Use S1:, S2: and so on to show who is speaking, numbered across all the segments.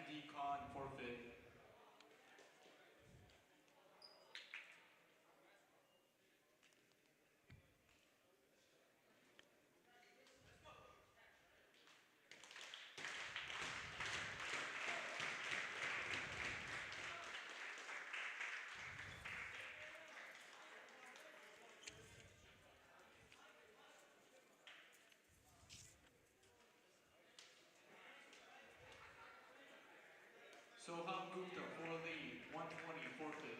S1: decon forfeit. Soham Gupta for lead, 120 forfeit.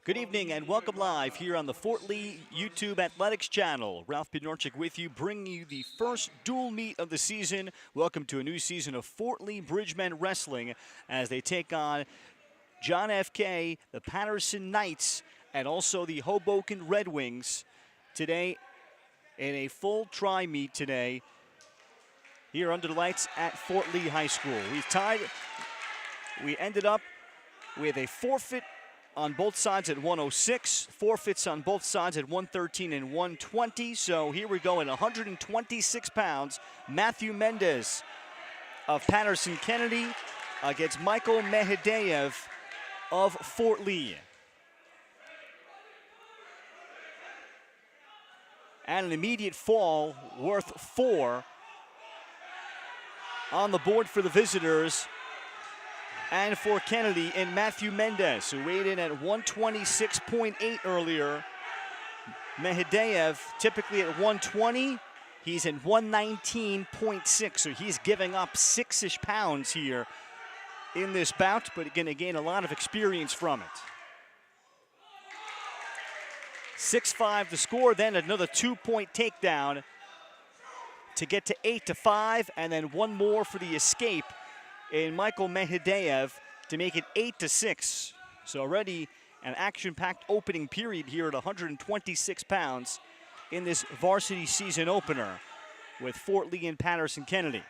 S2: Good evening and welcome live here on the Fort Lee YouTube Athletics channel. Ralph Bednarczyk with you, bringing you the first dual meet of the season. Welcome to a new season of Fort Lee Bridgemen Wrestling as they take on John F.K., the Paterson Knights, and also the Hoboken Red Wings today in a full tri-meet today here under the lights at Fort Lee High School. We ended up with a forfeit on both sides at 106, forfeits on both sides at 113 and 120. So here we go at 126 pounds. Matthew Mendez of Paterson Kennedy against Michael Mehideyev of Fort Lee. And an immediate fall worth 4 on the board for the visitors. And for Kennedy and Matthew Mendez, who weighed in at 126.8 earlier. Mehideyev typically at 120. He's in 119.6, so he's giving up 6-ish pounds here in this bout, but going to gain a lot of experience from it. 6-5 the score, then another 2-point takedown to get to 8-5, and then one more for the escape in Michael Mehideyev to make it 8-6. So already an action-packed opening period here at 126 pounds in this varsity season opener with Fort Lee and Paterson Kennedy.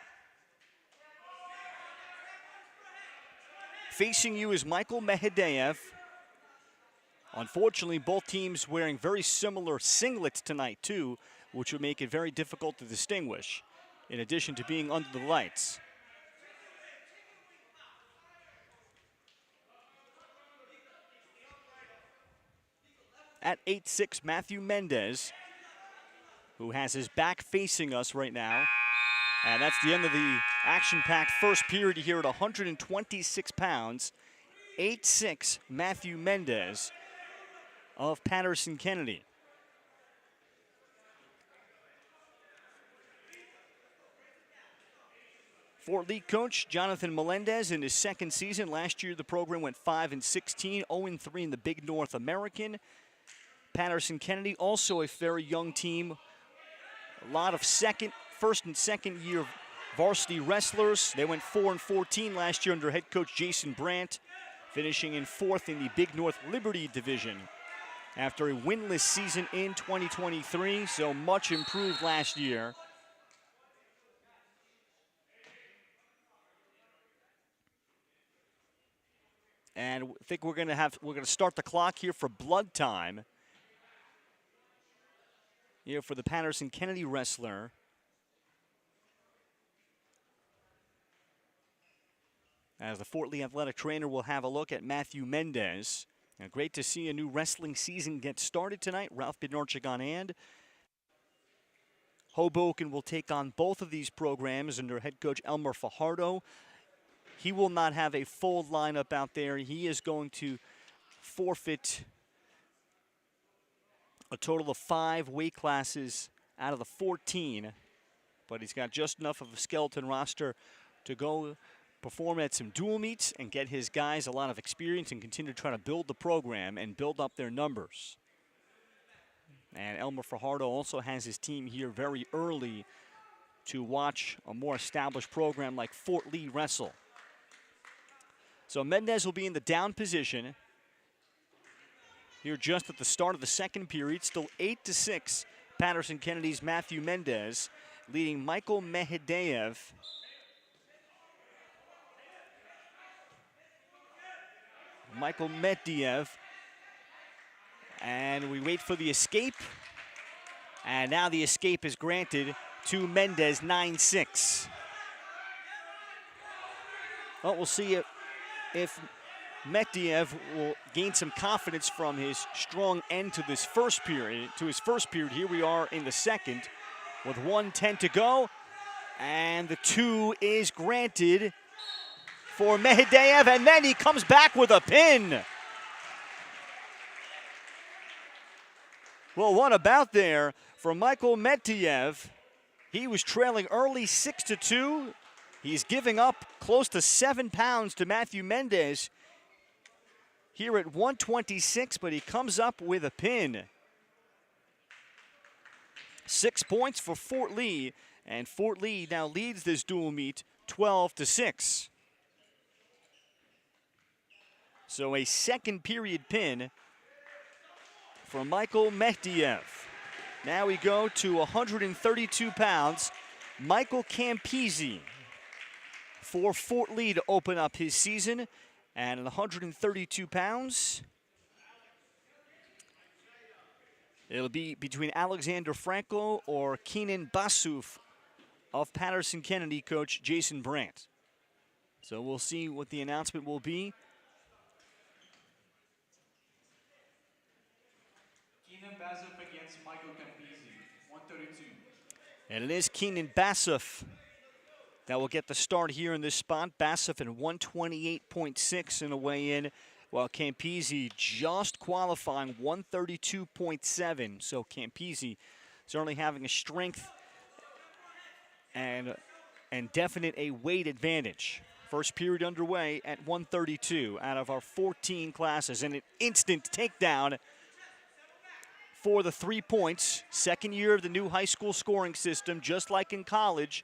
S2: Facing you is Michael Mehideyev. Unfortunately, both teams wearing very similar singlets tonight too, which would make it very difficult to distinguish, in addition to being under the lights. At 8-6, Matthew Mendez, who has his back facing us right now. And that's the end of the action-packed first period here at 126 pounds. 8-6, Matthew Mendez of Paterson Kennedy. Fort Lee coach Jonathan Melendez in his second season. Last year the program went 5-16, 0-3 in the Big North American. Paterson Kennedy, also a very young team. A lot of first and second year varsity wrestlers. They went 4-14 last year under head coach Jason Brandt, finishing in 4th in the Big North Liberty division after a winless season in 2023, so much improved last year. And I think we're gonna start the clock here for blood time. Here for the Paterson Kennedy wrestler. As the Fort Lee athletic trainer will have a look at Matthew Mendez. And great to see a new wrestling season get started tonight. Ralph Bednarczyk on hand. Hoboken will take on both of these programs under head coach Elmer Fajardo. He will not have a full lineup out there. He is going to forfeit a total of 5 weight classes out of the 14. but he's got just enough of a skeleton roster to go perform at some dual meets and get his guys a lot of experience and continue to try to build the program and build up their numbers. And Elmer Fajardo also has his team here very early to watch a more established program like Fort Lee wrestle. So Mendez will be in the down position here just at the start of the second period. Still 8-6. Paterson Kennedy's Matthew Mendez leading Michael Mehideyev. Michael Medvedev. And we wait for the escape. And now the escape is granted to Mendez, 9-6. Well, we'll see if Medvedev will gain some confidence from his strong end to this first period. Here we are in the second with 1:10 to go. And the 2 is granted for Mehideyev, and then he comes back with a pin. Well, what about there for Michael Medvedev? He was trailing early 6-2. He's giving up close to 7 pounds to Matthew Mendez here at 126, but he comes up with a pin. 6 points for Fort Lee, and Fort Lee now leads this dual meet 12-6. So a second period pin for Michael Medvedev. Now we go to 132 pounds. Michael Campisi for Fort Lee to open up his season. And at 132 pounds, it'll be between Alexander Franco or Keenan Basuf of Paterson Kennedy coach Jason Brandt. So we'll see what the announcement will be.
S1: Keenan Basuf against Michael Campisi, 132.
S2: And it is Keenan Basuf that will get the start here in this spot. Basuf in 128.6 in a weigh-in, while Campisi just qualifying 132.7. So Campisi certainly having a strength and definite a weight advantage. First period underway at 132 out of our 14 classes, and an instant takedown for the 3 points. Second year of the new high school scoring system, just like in college.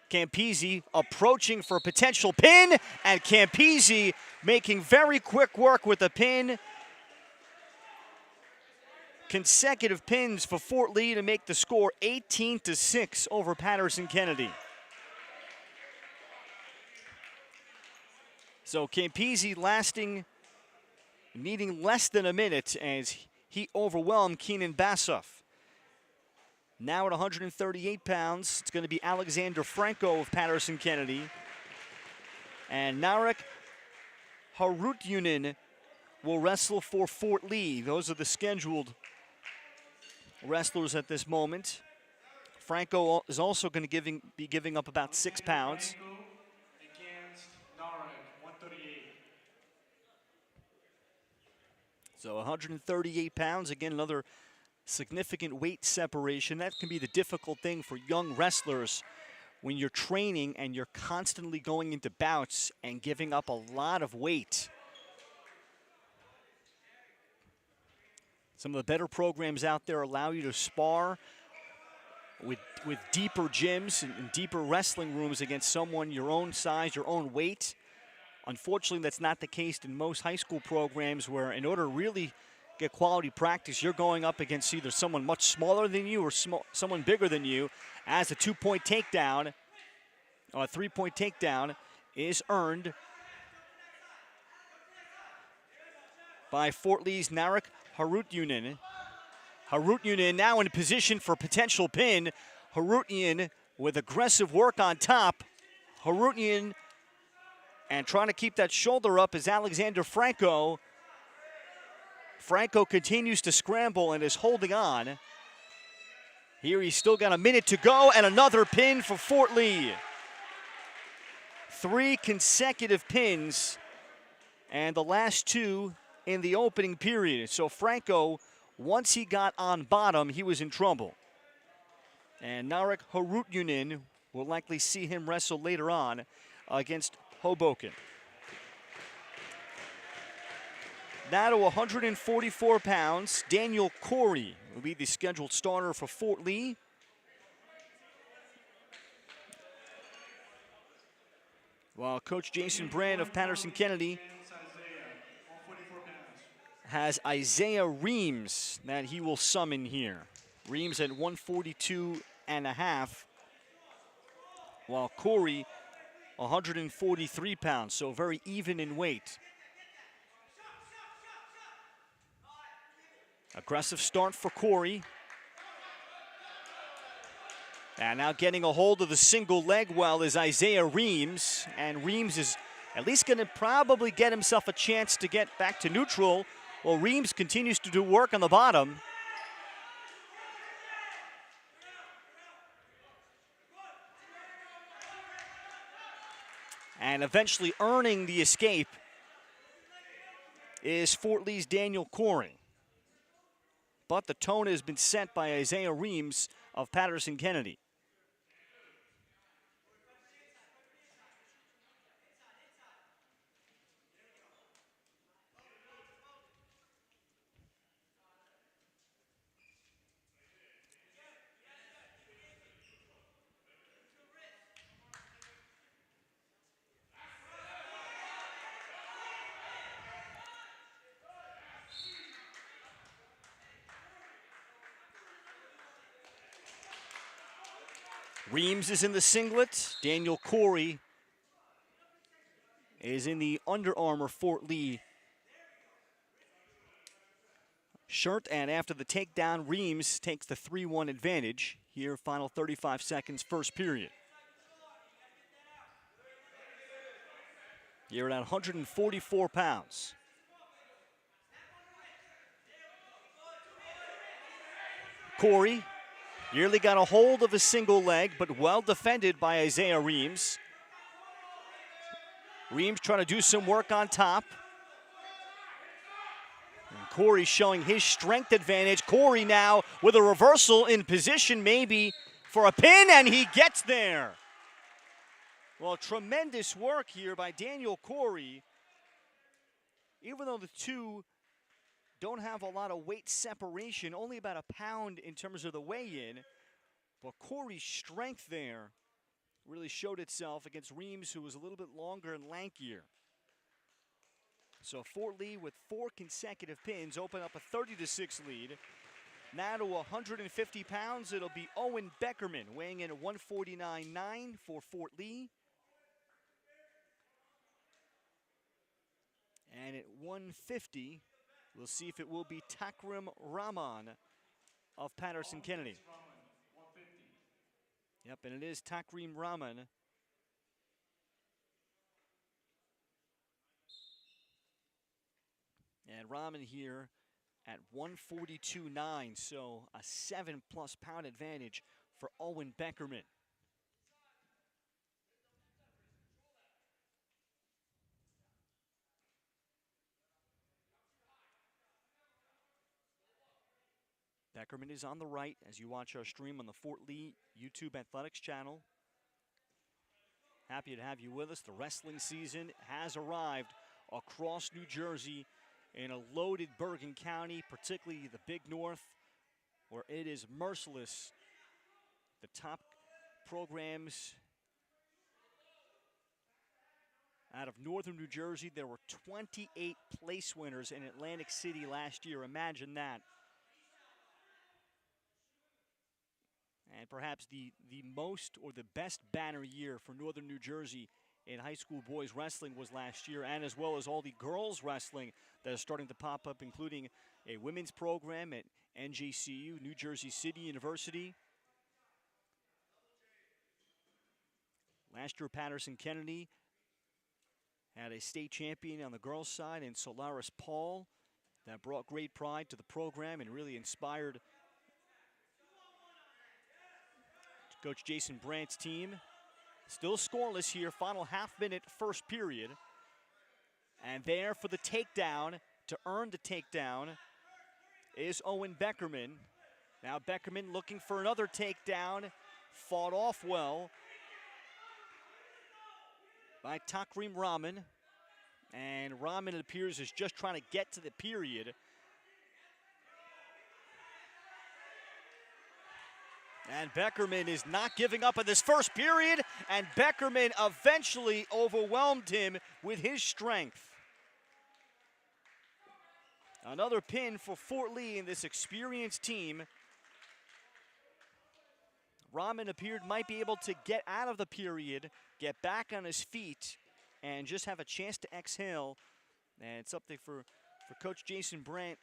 S2: Campisi approaching for a potential pin, and Campisi making very quick work with the pin. Consecutive pins for Fort Lee to make the score 18-6 over Paterson Kennedy. So Campisi needing less than a minute as he overwhelmed Keenan Basuf. Now at 138 pounds, it's going to be Alexander Franco of Paterson Kennedy. And Narek Harutyunin will wrestle for Fort Lee. Those are the scheduled wrestlers at this moment. Franco is also going to be giving up about 6 pounds.
S1: Franco against Narek, 138.
S2: So 138 pounds, again, another significant weight separation. That can be the difficult thing for young wrestlers when you're training and you're constantly going into bouts and giving up a lot of weight. Some of the better programs out there allow you to spar with deeper gyms and deeper wrestling rooms against someone your own size, your own weight. Unfortunately, that's not the case in most high school programs, where in order to really get quality practice, you're going up against either someone much smaller than you or someone bigger than you, as a 2-point takedown or a 3-point takedown is earned by Fort Lee's Narek Harutyunin. Harutyunin now in position for potential pin. Harutyunin with aggressive work on top. Harutyunin and trying to keep that shoulder up is Alexander Franco. Franco continues to scramble and is holding on. Here he's still got a minute to go, and another pin for Fort Lee. 3 consecutive pins, and the last 2 in the opening period. So Franco, once he got on bottom, he was in trouble. And Narek Harutyunin, will likely see him wrestle later on against Hoboken. Now to 144 pounds, Daniel Corey will be the scheduled starter for Fort Lee. While Coach Jason Brand of Paterson Kennedy has Isaiah Reams that he will summon here. Reams at 142.5, while Corey 143 pounds, so very even in weight. Aggressive start for Corey. And now getting a hold of the single leg well is Isaiah Reams. And Reams is at least going to probably get himself a chance to get back to neutral. Well, Reams continues to do work on the bottom. And eventually earning the escape is Fort Lee's Daniel Corey. But the tone has been set by Isaiah Reams of Paterson Kennedy. Reams is in the singlet. Daniel Corey is in the Under Armour Fort Lee shirt. And after the takedown, Reams takes the 3-1 advantage. Here, final 35 seconds, first period. You're at 144 pounds. Corey nearly got a hold of a single leg, but well defended by Isaiah Reams. Reams trying to do some work on top. And Corey showing his strength advantage. Corey now with a reversal in position maybe for a pin, and he gets there. Well, tremendous work here by Daniel Corey. Even though the two don't have a lot of weight separation, only about a pound in terms of the weigh-in. But Corey's strength there really showed itself against Reams, who was a little bit longer and lankier. So Fort Lee with 4 consecutive pins open up a 30-6 lead. Now to 150 pounds, it'll be Owen Beckerman weighing in at 149.9 for Fort Lee. And at 150, we'll see if it will be Takrim Rahman of Paterson Kennedy. Yep, and it is Takrim Rahman. And Rahman here at 142.9, so a 7+ pound advantage for Owen Beckerman. Beckerman is on the right as you watch our stream on the Fort Lee YouTube Athletics channel. Happy to have you with us. The wrestling season has arrived across New Jersey in a loaded Bergen County, particularly the Big North, where it is merciless. The top programs out of northern New Jersey, there were 28 place winners in Atlantic City last year. Imagine that. And perhaps the most or the best banner year for northern New Jersey in high school boys wrestling was last year, and as well as all the girls wrestling that is starting to pop up, including a women's program at NJCU, New Jersey City University. Last year, Paterson Kennedy had a state champion on the girls' side in Solaris Paul that brought great pride to the program and really inspired Coach Jason Brandt's team. Still scoreless here, final half-minute first period. And there for the takedown, to earn the takedown, is Owen Beckerman. Now Beckerman looking for another takedown. Fought off well by Takrim Rahman. And Rahman, it appears, is just trying to get to the period. And Beckerman is not giving up in this first period, and Beckerman eventually overwhelmed him with his strength. Another pin for Fort Lee in this experienced team. Rahman appeared might be able to get out of the period, get back on his feet, and just have a chance to exhale. And it's something for Coach Jason Brandt.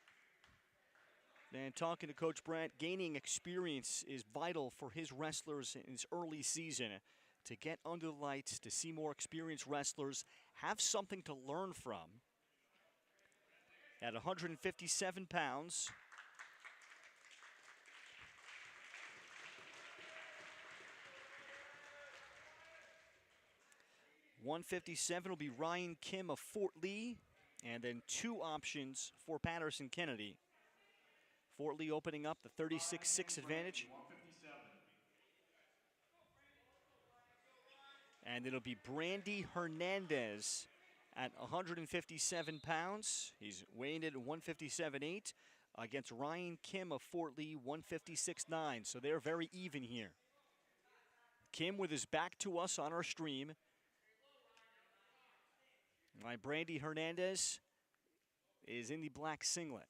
S2: And talking to Coach Brandt, gaining experience is vital for his wrestlers in his early season. To get under the lights, to see more experienced wrestlers, have something to learn from. At 157 pounds, .157 will be Ryan Kim of Fort Lee, and then two options for Paterson Kennedy. Fort Lee opening up the 36-6 advantage. And it'll be Brandy Hernandez at 157 pounds. He's weighing in at 157.8 against Ryan Kim of Fort Lee, 156.9. So they're very even here. Kim with his back to us on our stream. My Brandy Hernandez is in the black singlet.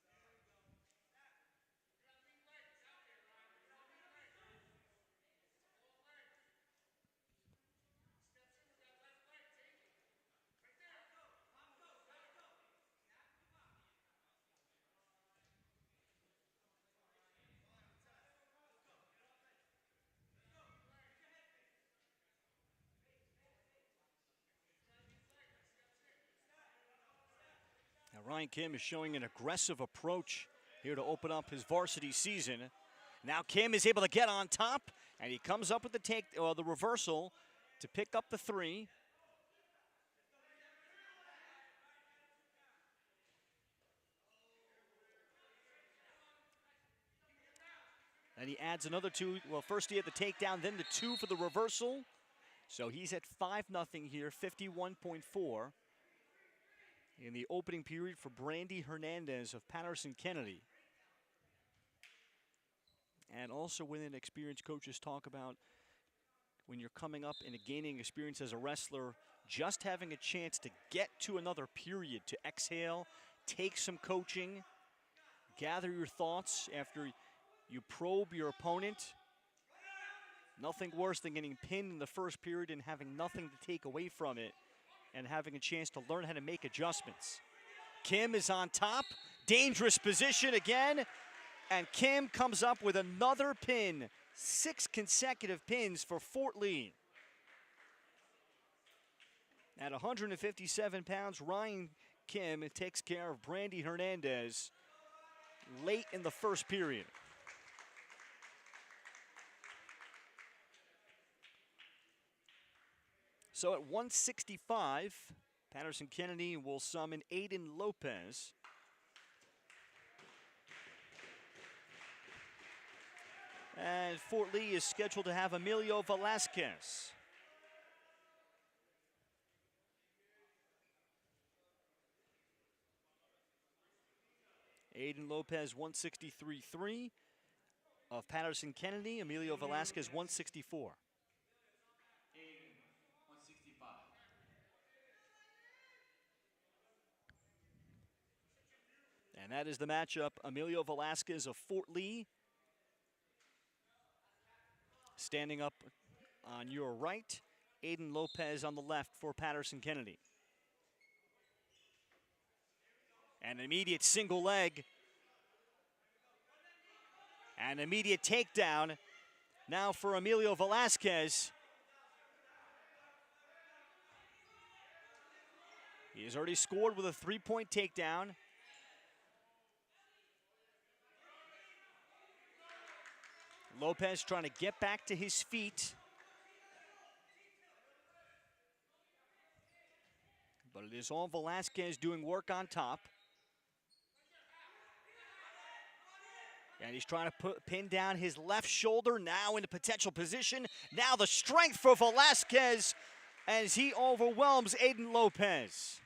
S2: Now Ryan Kim is showing an aggressive approach here to open up his varsity season. Now Kim is able to get on top, and he comes up with the reversal to pick up the 3. And he adds another 2. Well, first he had the takedown, then the 2 for the reversal. So he's at 5-0 here, 51.4. In the opening period for Brandy Hernandez of Paterson Kennedy. And also within experienced coaches talk about when you're coming up and gaining experience as a wrestler, just having a chance to get to another period, to exhale, take some coaching, gather your thoughts after you probe your opponent. Nothing worse than getting pinned in the first period and having nothing to take away from it, and having a chance to learn how to make adjustments. Kim is on top, dangerous position again, and Kim comes up with another pin. 6 consecutive pins for Fort Lee. At 157 pounds, Ryan Kim takes care of Brandy Hernandez late in the first period. So at 165, Paterson Kennedy will summon Aiden Lopez. And Fort Lee is scheduled to have Emilio Velasquez. Aiden Lopez 163.3 of Paterson Kennedy. Emilio Velasquez 164. And that is the matchup. Emilio Velasquez of Fort Lee standing up on your right. Aiden Lopez on the left for Paterson Kennedy. An immediate single leg. An immediate takedown. Now for Emilio Velasquez. He has already scored with a 3-point takedown. Lopez trying to get back to his feet. But it is all Velasquez doing work on top. And he's trying to pin down his left shoulder, now in a potential position. Now the strength for Velasquez as he overwhelms Aiden Lopez.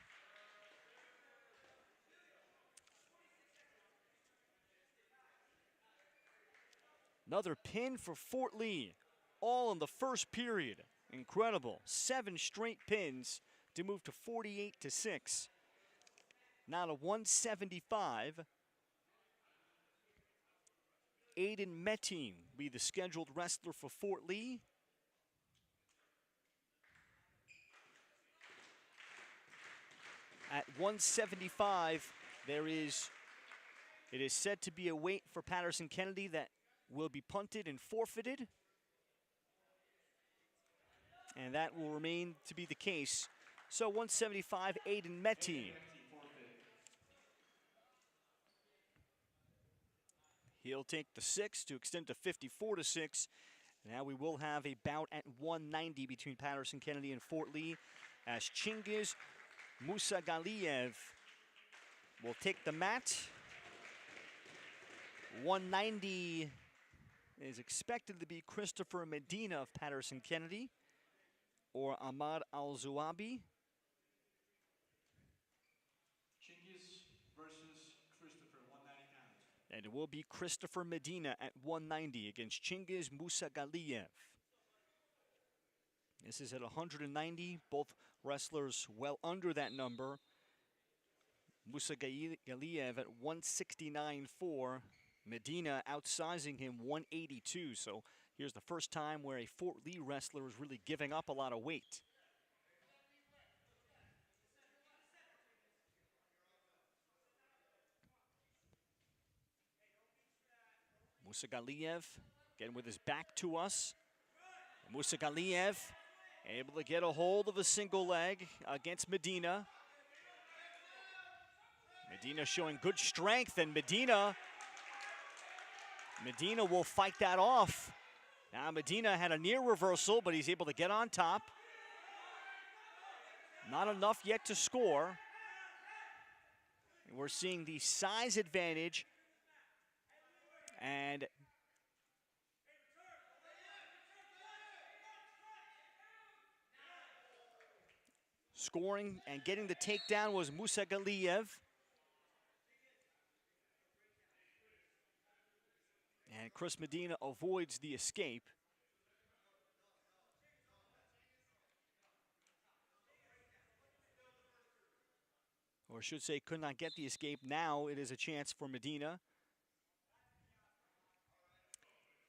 S2: Another pin for Fort Lee, all in the first period. Incredible. 7 straight pins to move to 48-6. Now to 175. Aiden Metin will be the scheduled wrestler for Fort Lee. At 175, it is said to be a weight for Paterson Kennedy that will be punted and forfeited. And that will remain to be the case. So 175, Aiden Metin. He'll take the 6 to extend to 54-6. Now we will have a bout at 190 between Paterson Kennedy and Fort Lee as Chingiz Musagaliev will take the mat. 190 is expected to be Christopher Medina of Paterson Kennedy or Ahmad Al-Zuabi.
S1: Chingiz versus Christopher, 190 pounds.
S2: And it will be Christopher Medina at 190 against Chingiz Musagaliev. This is at 190, both wrestlers well under that number. Musagaliev at 169.4. Medina outsizing him 182. So here's the first time where a Fort Lee wrestler is really giving up a lot of weight. Musagaliev again with his back to us. Musagaliev able to get a hold of a single leg against Medina. Medina showing good strength, and Medina will fight that off. Now Medina had a near reversal, but he's able to get on top. Not enough yet to score. And we're seeing the size advantage and scoring and getting the takedown was Musagaliev. And Chris Medina avoids the escape. Or I should say, could not get the escape. Now it is a chance for Medina.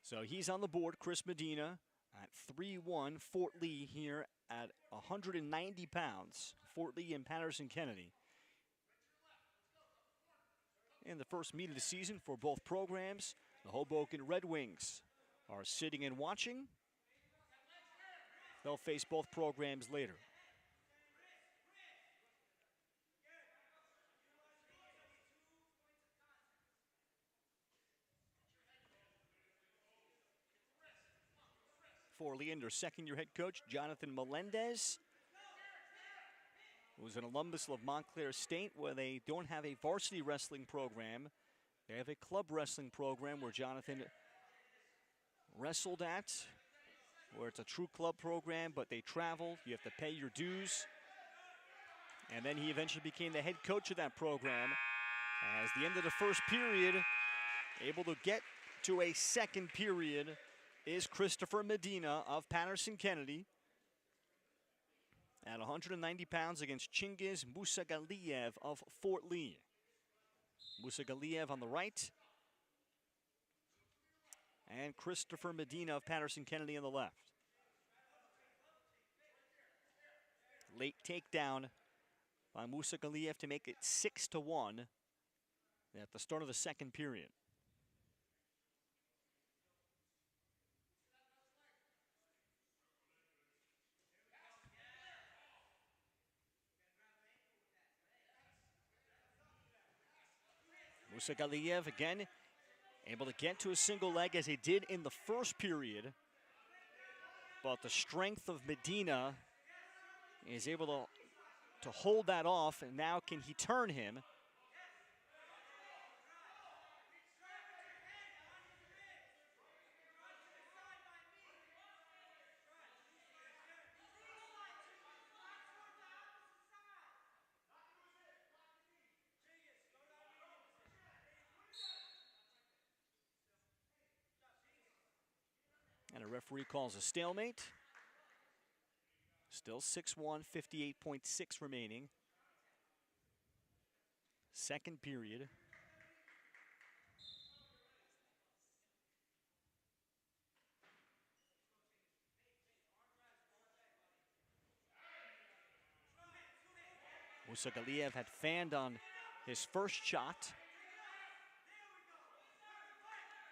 S2: So he's on the board, Chris Medina, at 3-1. Fort Lee here at 190 pounds. Fort Lee and Paterson Kennedy. In the first meet of the season for both programs, the Hoboken Red Wings are sitting and watching. They'll face both programs later. For Leander, second-year head coach Jonathan Melendez, who's an alumnus of Montclair State, where they don't have a varsity wrestling program. They have a club wrestling program where Jonathan wrestled at, where it's a true club program, but they travel. You have to pay your dues. And then he eventually became the head coach of that program. As the end of the first period, able to get to a second period is Christopher Medina of Paterson Kennedy at 190 pounds against Chingiz Musagaliev of Fort Lee. Musagaliev on the right and Christopher Medina of Paterson Kennedy on the left. Late takedown by Musagaliev to make it 6-1 at the start of the second period. Musagaliev again able to get to a single leg as he did in the first period. But the strength of Medina is able to hold that off, and now can he turn him? And a referee calls a stalemate. Still 6-1, 58.6 remaining. Second period. Musagaliev had fanned on his first shot.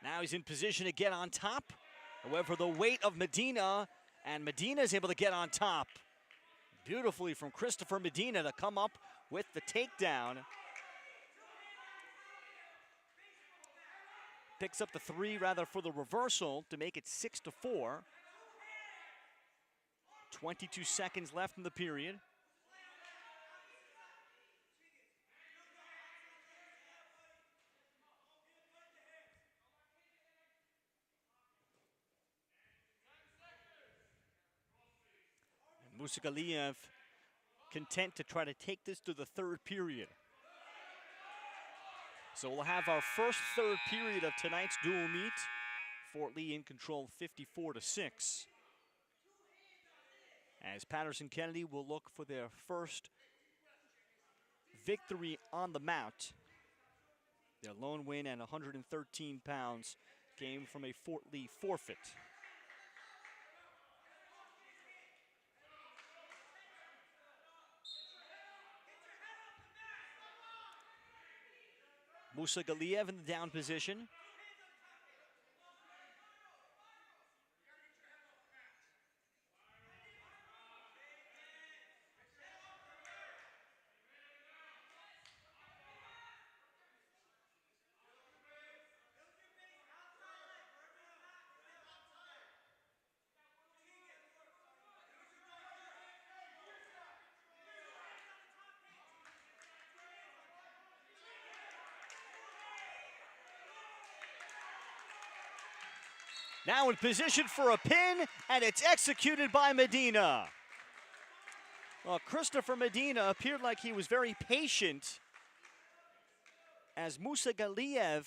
S2: Now he's in position to get on top. However, the weight of Medina, and Medina is able to get on top. Beautifully from Christopher Medina to come up with the takedown. Picks up the three, rather, for the reversal to make it 6-4. 22 seconds left in the period. Musagaliev content to try to take this to the third period. So we'll have our first third period of tonight's dual meet. Fort Lee in control 54-6. As Paterson Kennedy will look for their first victory on the mount. Their lone win at 113 pounds came from a Fort Lee forfeit. Musagaliev in the down position. Now in position for a pin, and it's executed by Medina. Well, Christopher Medina appeared like he was very patient as Musagaliev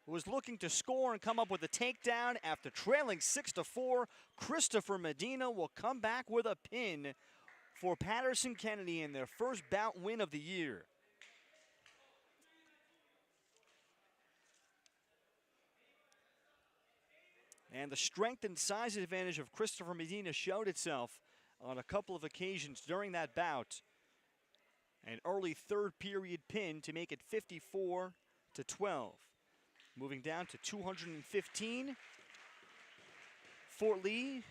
S2: was looking to score and come up with a takedown after trailing 6-4. Christopher Medina will come back with a pin for Paterson Kennedy in their first bout win of the year. And the strength and size advantage of Christopher Medina showed itself on a couple of occasions during that bout. An early third period pin to make it 54-12. Moving down to 215. Fort Lee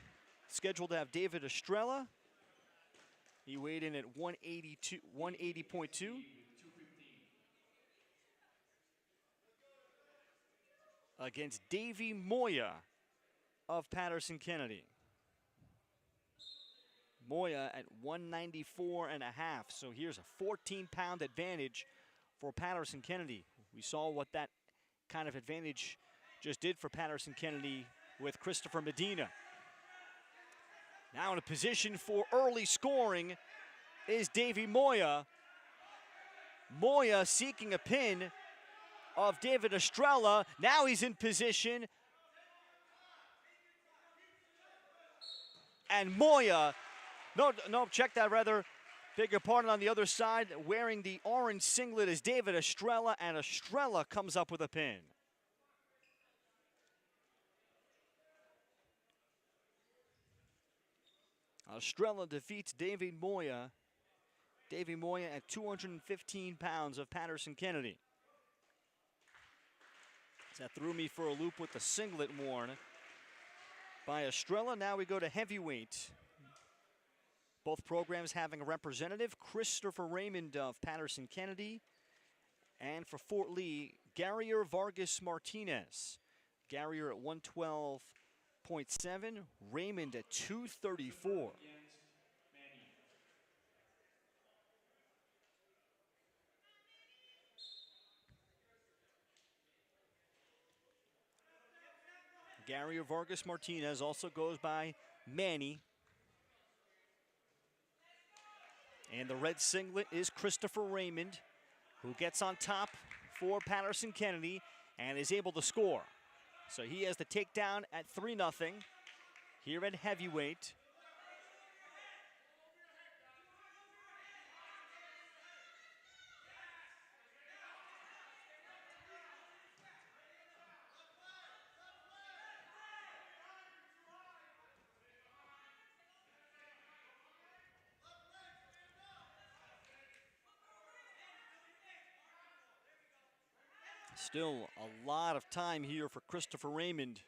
S2: scheduled to have David Estrella. He weighed in at 180.2. Against Davey Moya of Paterson Kennedy. Moya at 194.5. So here's a 14-pound advantage for Paterson Kennedy. We saw what that kind of advantage just did for Paterson Kennedy with Christopher Medina. Now in a position for early scoring is Davey Moya. Moya seeking a pin of David Estrella. Now he's in position. And Moya, check that rather. Beg your pardon, on the other side, wearing the orange singlet is David Estrella, and Estrella comes up with a pin. Estrella defeats David Moya. Davey Moya at 215 pounds of Paterson Kennedy. That threw me for a loop with the singlet worn by Estrella. Now we go to heavyweight. Both programs having a representative, Christopher Raymond of Paterson Kennedy. And for Fort Lee, Garrier Vargas Martinez. Garrier at 112.7, Raymond at 234. Garrier Vargas Martinez also goes by Manny. And the red singlet is Christopher Raymond, who gets on top for Paterson Kennedy and is able to score. So he has the takedown at 3-0. here at heavyweight. Still a lot of time here for Christopher Raymond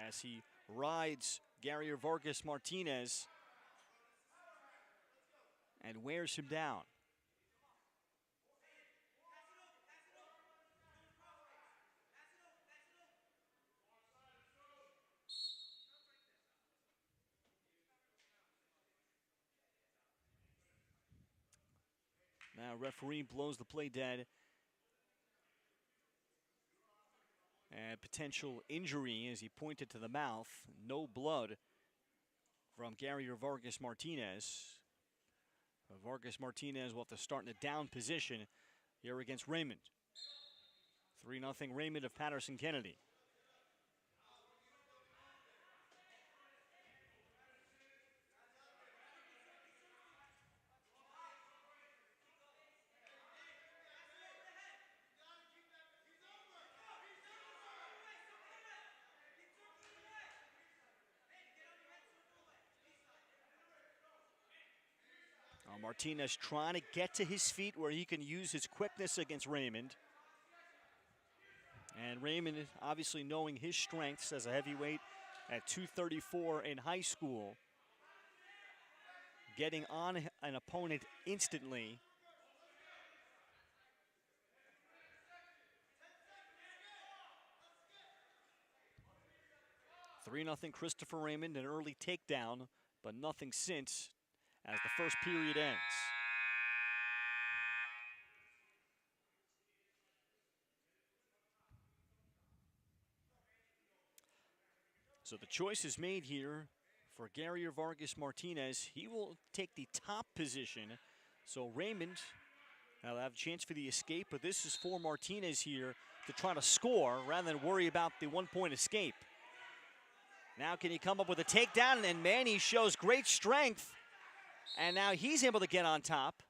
S2: as he rides Gary Vargas Martinez and wears him down. Now referee blows the play dead. And potential injury as he pointed to the mouth. No blood from Gary Vargas Martinez. Vargas Martinez will have to start in a down position here against Raymond. 3-0 Raymond of Paterson Kennedy. Martinez trying to get to his feet where he can use his quickness against Raymond. And Raymond, obviously knowing his strengths as a heavyweight at 234 in high school, getting on an opponent instantly. Three 0 Christopher Raymond, an early takedown, but nothing since as the first period ends. So the choice is made here for Gary Vargas Martinez. He will take the top position. So Raymond will have a chance for the escape, but this is for Martinez here to try to score rather than worry about the one-point escape. Now can he come up with a takedown? And Manny shows great strength. And now he's able to get on top.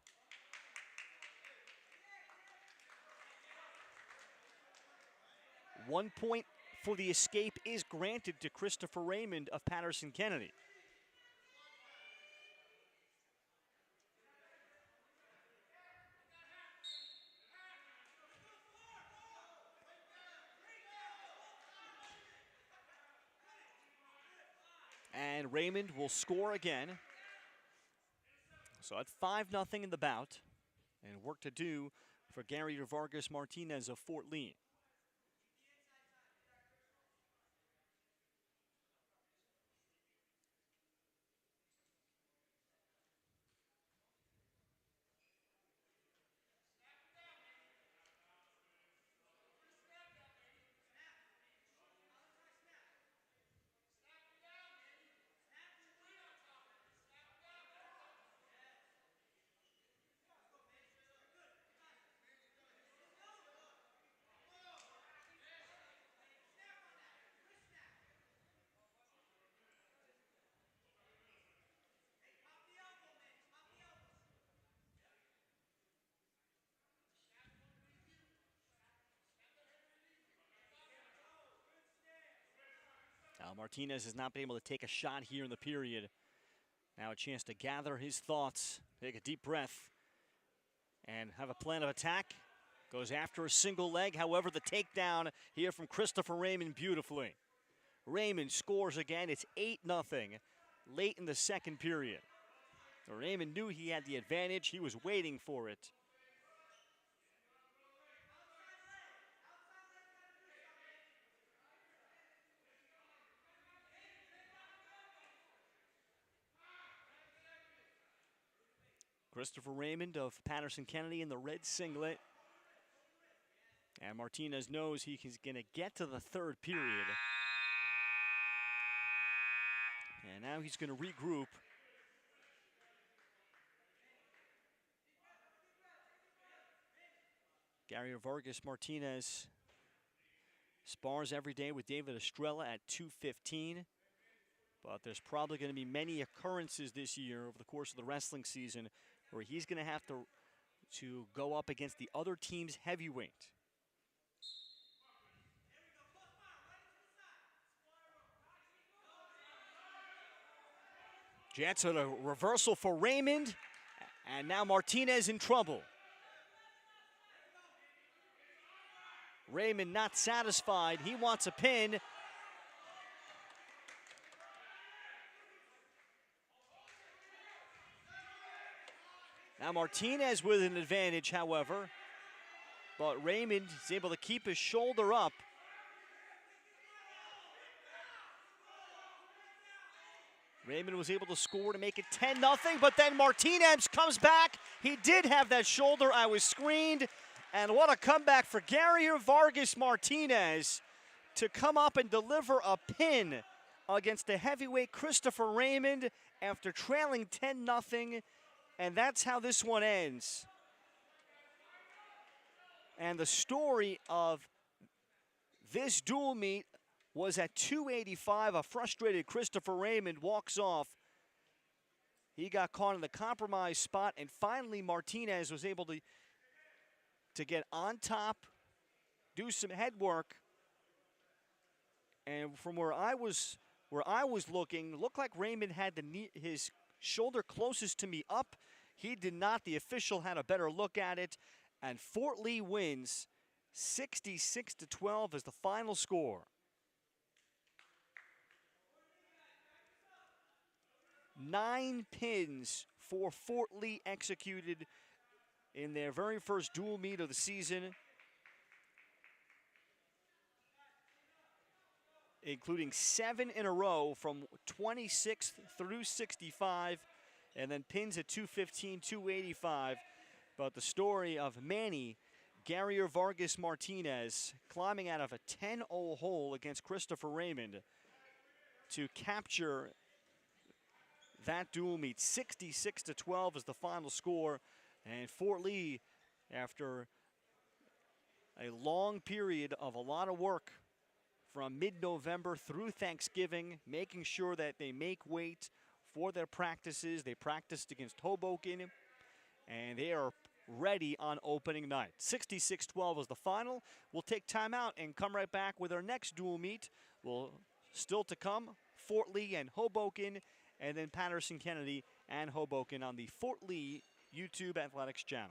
S2: One point for the escape is granted to Christopher Raymond of Paterson Kennedy. And Raymond will score again. So at 5-0 in the bout, and work to do for Gary Vargas Martinez of Fort Lee. Martinez has not been able to take a shot here in the period. Now a chance to gather his thoughts, take a deep breath, and have a plan of attack. Goes after a single leg. However, the takedown here from Christopher Raymond beautifully. Raymond scores again. It's 8-0 late in the second period. Raymond knew he had the advantage. He was waiting for it. Christopher Raymond of Paterson Kennedy in the red singlet. And Martinez knows he's going to get to the third period. And now he's going to regroup. Gary Vargas Martinez spars every day with David Estrella at 215. But there's probably going to be many occurrences this year over the course of the wrestling season where he's going to have to go up against the other team's heavyweight. Jansen, a reversal for Raymond, and now Martinez in trouble. Raymond not satisfied. He wants a pin. Now Martinez with an advantage, however, but Raymond is able to keep his shoulder up. Raymond was able to score to make it 10-0, but then Martinez comes back. He did have that shoulder. I was screened. And what a comeback for Gary Vargas Martinez to come up and deliver a pin against the heavyweight Christopher Raymond after trailing 10-0. And that's how this one ends. And the story of this dual meet was at 285. A frustrated Christopher Raymond walks off. He got caught in the compromised spot, and finally Martinez was able to get on top, do some head work. And from where I was looking, looked like Raymond had his shoulder closest to me up. He did not. The official had a better look at it, and Fort Lee wins 66-12 as the final score. 9 pins for Fort Lee executed in their very first dual meet of the season, including 7 in a row from 26th through 65, and then pins at 215, 285. But the story of Manny, Gary Vargas Martinez, climbing out of a 10-0 hole against Christopher Raymond to capture that dual meet. 66-12 is the final score. And Fort Lee, after a long period of a lot of work from mid-November through Thanksgiving, making sure that they make weight for their practices. They practiced against Hoboken, and they are ready on opening night. 66-12 is the final. We'll take time out and come right back with our next dual meet. Still to come, Fort Lee and Hoboken, and then Paterson, Kennedy, and Hoboken on the Fort Lee YouTube Athletics channel.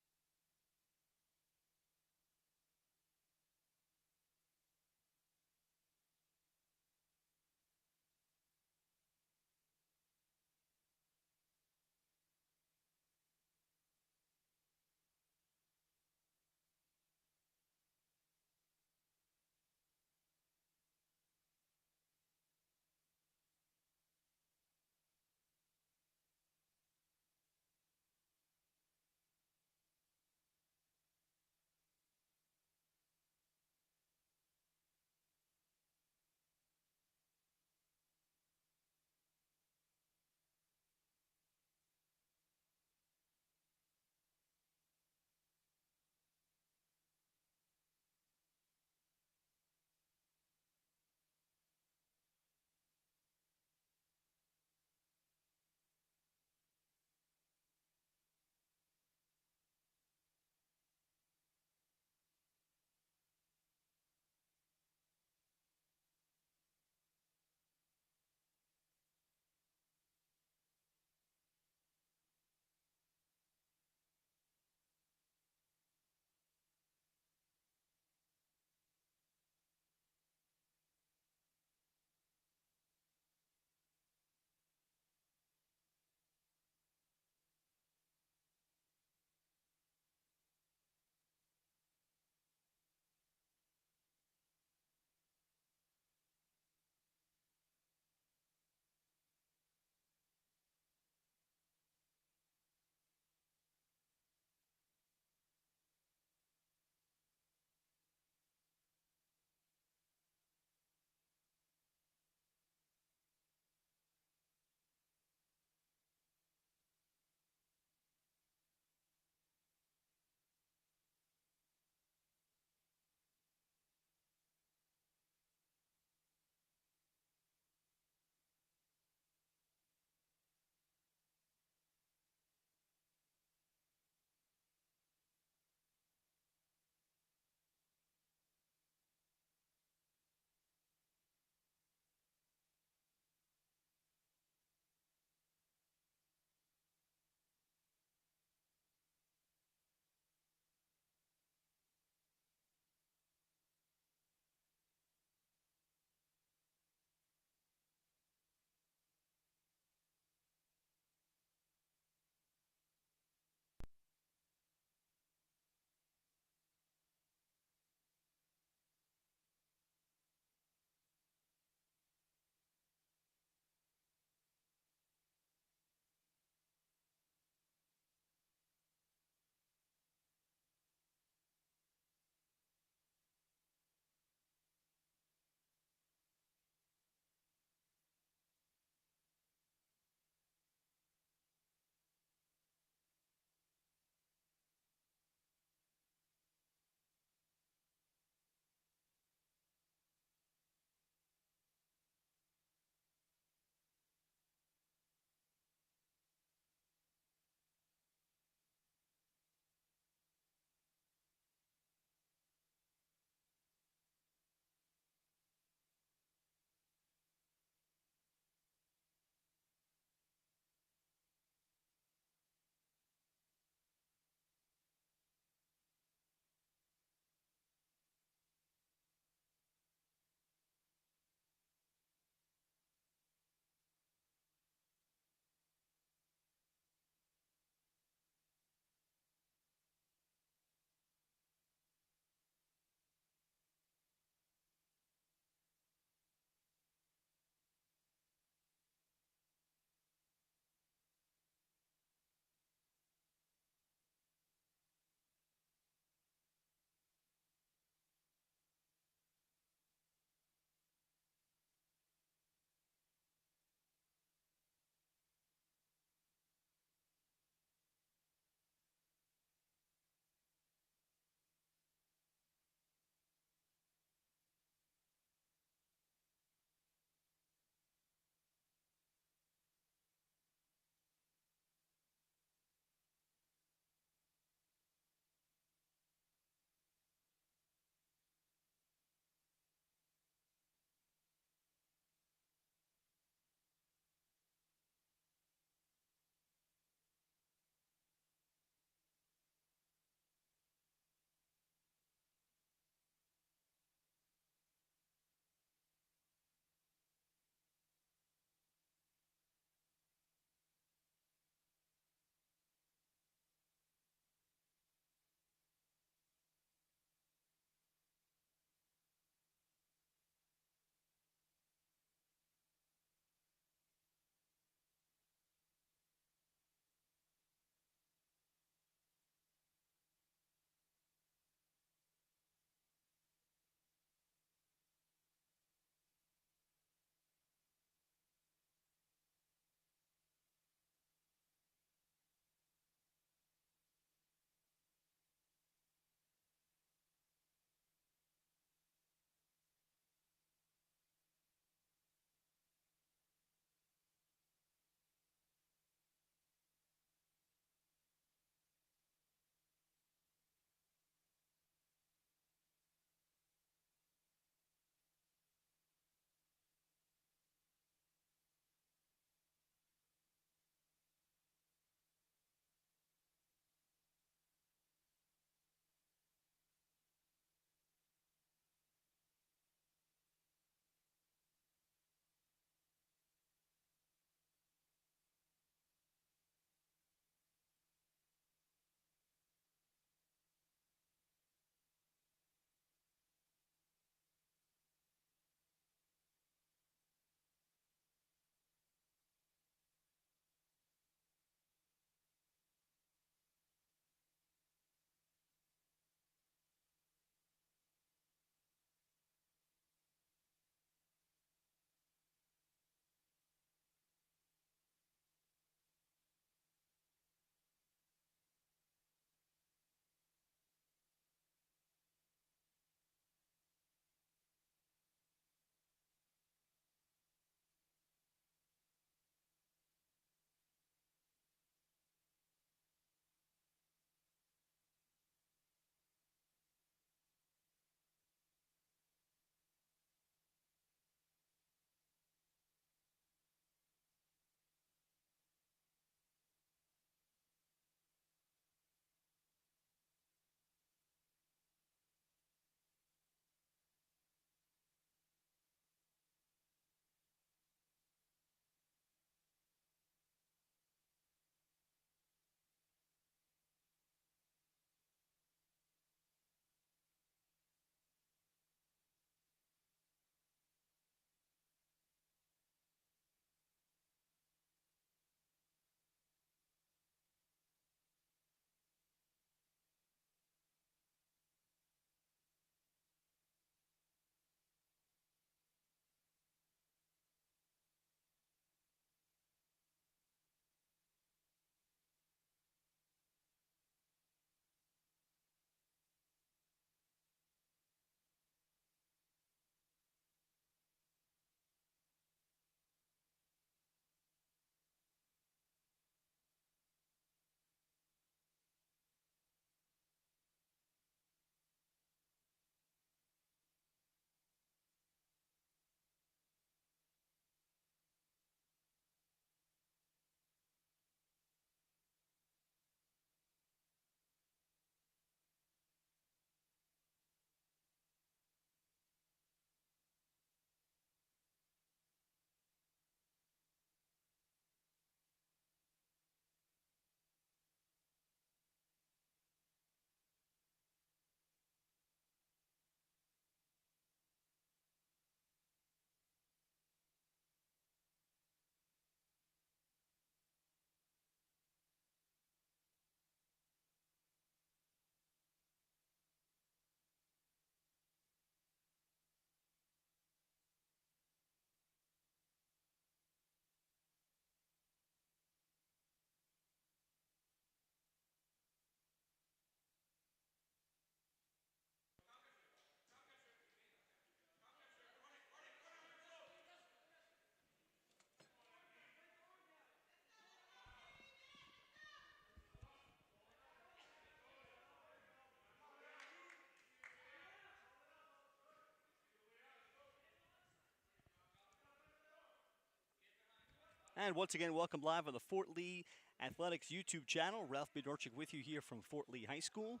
S2: And once again, welcome live on the Fort Lee Athletics YouTube channel. Ralph Bednarczyk with you here from Fort Lee High School.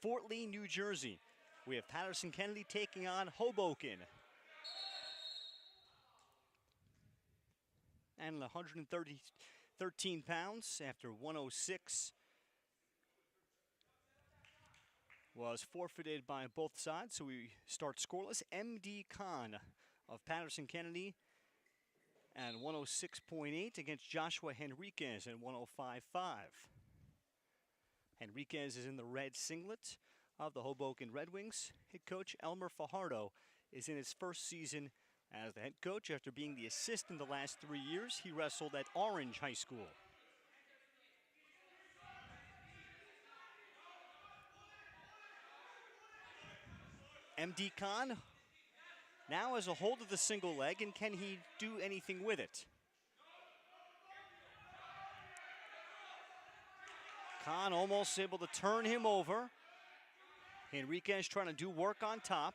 S2: Fort Lee, New Jersey. We have Paterson Kennedy taking on Hoboken. And 113 pounds after 106 was forfeited by both sides. So we start scoreless. M.D. Khan of Paterson Kennedy and 106.8 against Joshua Henriquez at 105.5. Henriquez is in the red singlet of the Hoboken Red Wings. Head coach Elmer Fajardo is in his first season as the head coach after being the assistant the last 3 years. He wrestled at Orange High School. M.D. Khan now has a hold of the single leg, and can he do anything with it? Khan almost able to turn him over. Henriquez trying to do work on top.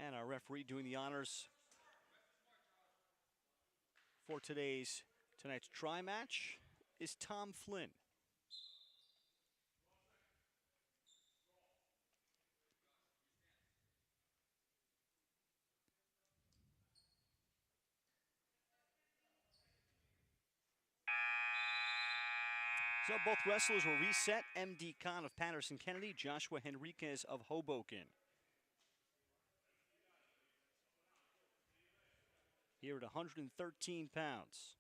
S2: And our referee doing the honors for tonight's try match is Tom Flynn. So both wrestlers will reset. M.D. Khan of Paterson Kennedy, Joshua Henriquez of Hoboken. Here at 113 pounds.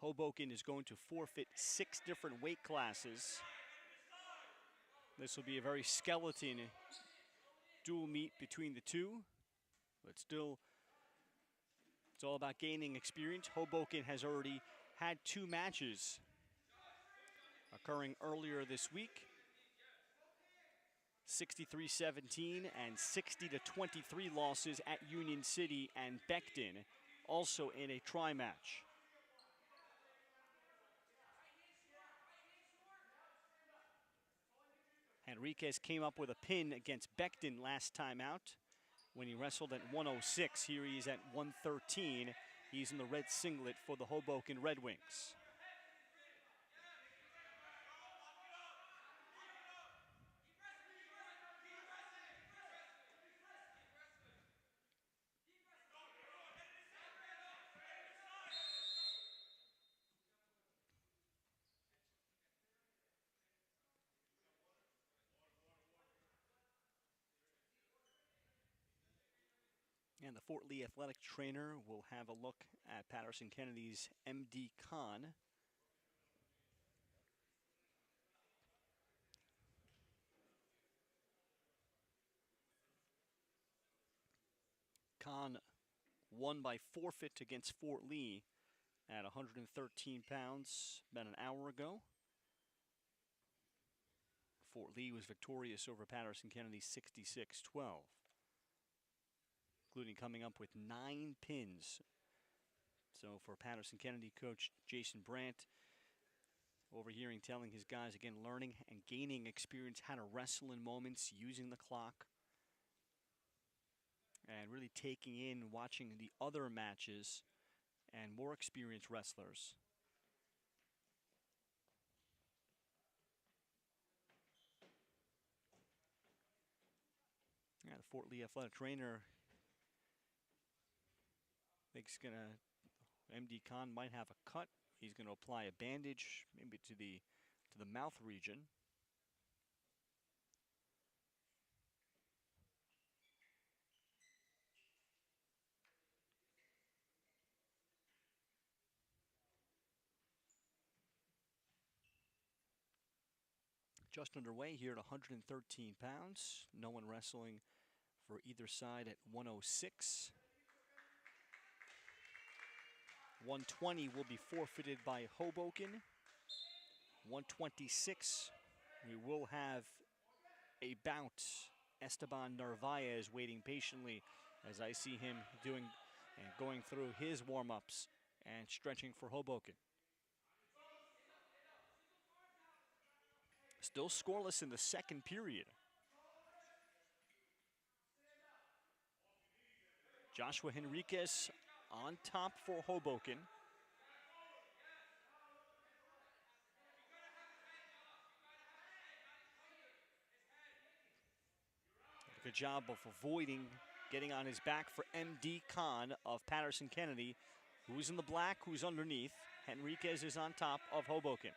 S2: Hoboken is going to forfeit 6 different weight classes. This will be a very skeleton dual meet between the two, but still, it's all about gaining experience. Hoboken has already had 2 matches occurring earlier this week. 63-17 and 60-23 losses at Union City and Beckton, also in a try match. Henriquez came up with a pin against Beckton last time out when he wrestled at 106. Here he is at 113. He's in the red singlet for the Hoboken Red Wings. And the Fort Lee athletic trainer will have a look at Paterson Kennedy's M.D. Khan. Khan won by forfeit against Fort Lee at 113 pounds about an hour ago. Fort Lee was victorious over Paterson Kennedy 66-12. Including coming up with 9 pins. So for Paterson Kennedy coach Jason Brandt, overhearing, telling his guys, again, learning and gaining experience how to wrestle in moments, using the clock, and really taking in, watching the other matches and more experienced wrestlers. Yeah, the Fort Lee athletic trainer thinks M.D. Khan might have a cut. He's going to apply a bandage, maybe to the mouth region. Just underway here at 113 pounds. No one wrestling for either side at 106. 120 will be forfeited by Hoboken. 126, we will have a bout. Esteban Narvaez waiting patiently as I see him doing and going through his warm-ups and stretching for Hoboken. Still scoreless in the second period. Joshua Henriquez on top for Hoboken. Good job of avoiding getting on his back for MD Khan of Paterson Kennedy. Who's in the black, who's underneath. Henriquez is on top of Hoboken.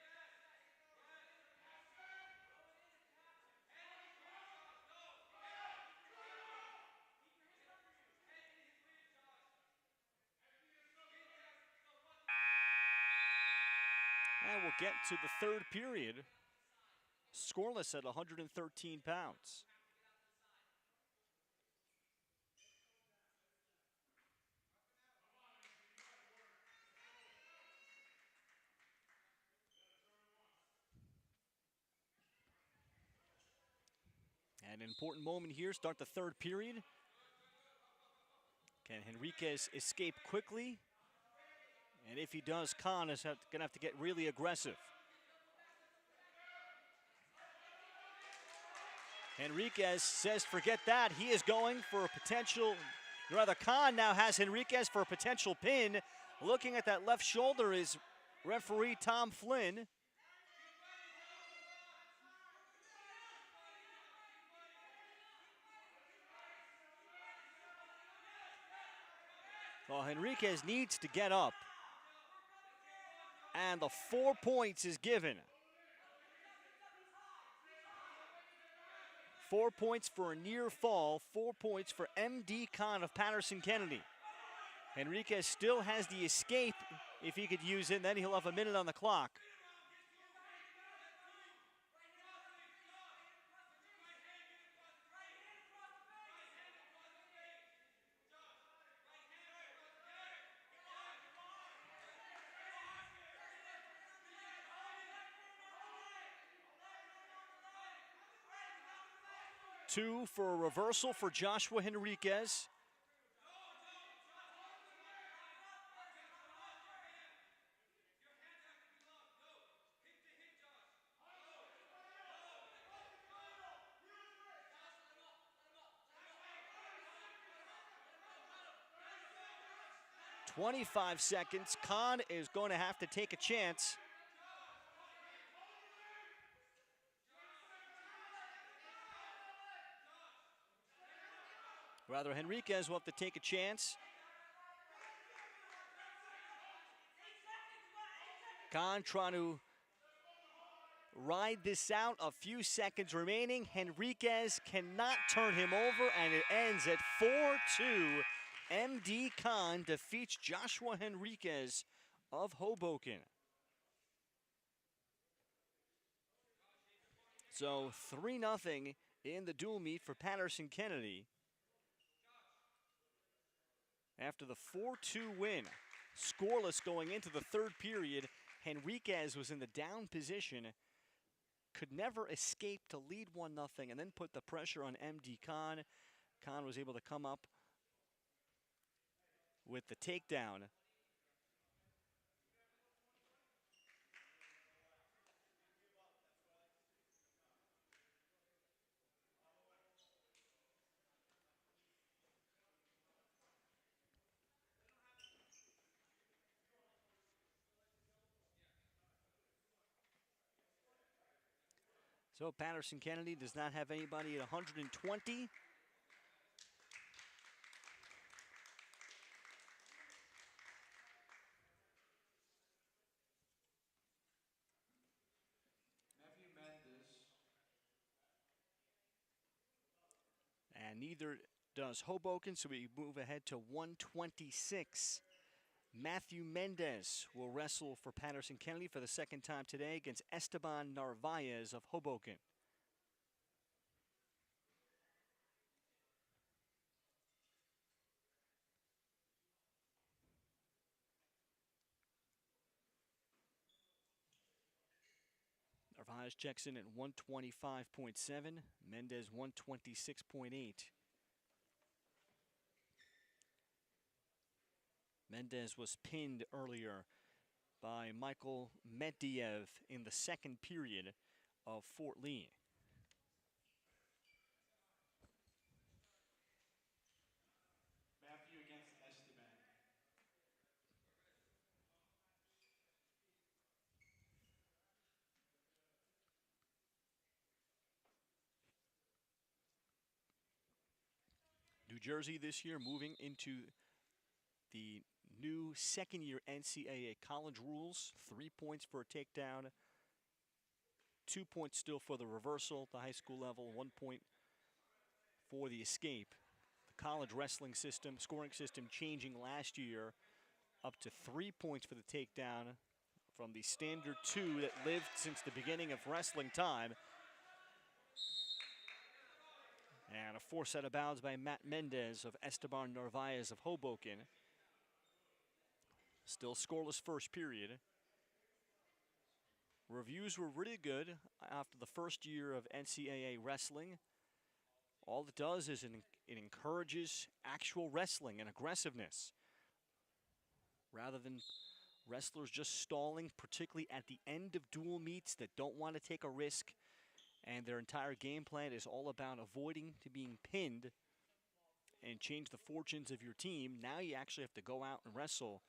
S2: And we'll get to the third period. Scoreless at 113 pounds. And an important moment here, start the third period. Can Henriquez escape quickly? And if he does, Khan is going to have to get really aggressive. Henriquez says forget that. He is going for a potential, rather Khan now has Henriquez for a potential pin. Looking at that left shoulder is referee Tom Flynn. Well, Henriquez needs to get up. And the 4 points is given. 4 points for a near fall, 4 points for MD Khan of Paterson Kennedy. Henriquez still has the escape if he could use it, then he'll have a minute on the clock. Two for a reversal for Joshua Henriquez. "25 seconds. Khan is going to have to take a chance. Rather, Henriquez will have to take a chance. Khan trying to ride this out. A few seconds remaining. Henriquez cannot turn him over, and it ends at 4-2. MD Khan defeats Joshua Henriquez of Hoboken. So 3-0 in the dual meet for Paterson Kennedy. After the 4-2 win, scoreless going into the third period, Henriquez was in the down position, could never escape to lead 1-0 and then put the pressure on MD Khan. Khan was able to come up with the takedown. So Paterson Kennedy does not have anybody at 120. And neither does Hoboken, so we move ahead to 126. Matthew Mendez will wrestle for Paterson Kennedy for the second time today against Esteban Narvaez of Hoboken. Narvaez checks in at 125.7, Mendez 126.8. Mendez was pinned earlier by Michael Medvedev in the second period of Fort Lee.
S1: Matthew against Esteban.
S2: New Jersey this year moving into the new second-year NCAA college rules. 3 points for a takedown, 2 points still for the reversal at the high school level, 1 point for the escape. The college wrestling system, scoring system changing last year up to 3 points for the takedown from the standard 2 that lived since the beginning of wrestling time. And a force set of bounds by Matt Mendez of Esteban Narvaez of Hoboken. Still scoreless first period. Reviews were really good after the first year of NCAA wrestling. All it does is it encourages actual wrestling and aggressiveness, rather than wrestlers just stalling, particularly at the end of dual meets that don't want to take a risk, and their entire game plan is all about avoiding to being pinned and change the fortunes of your team. Now you actually have to go out and wrestle,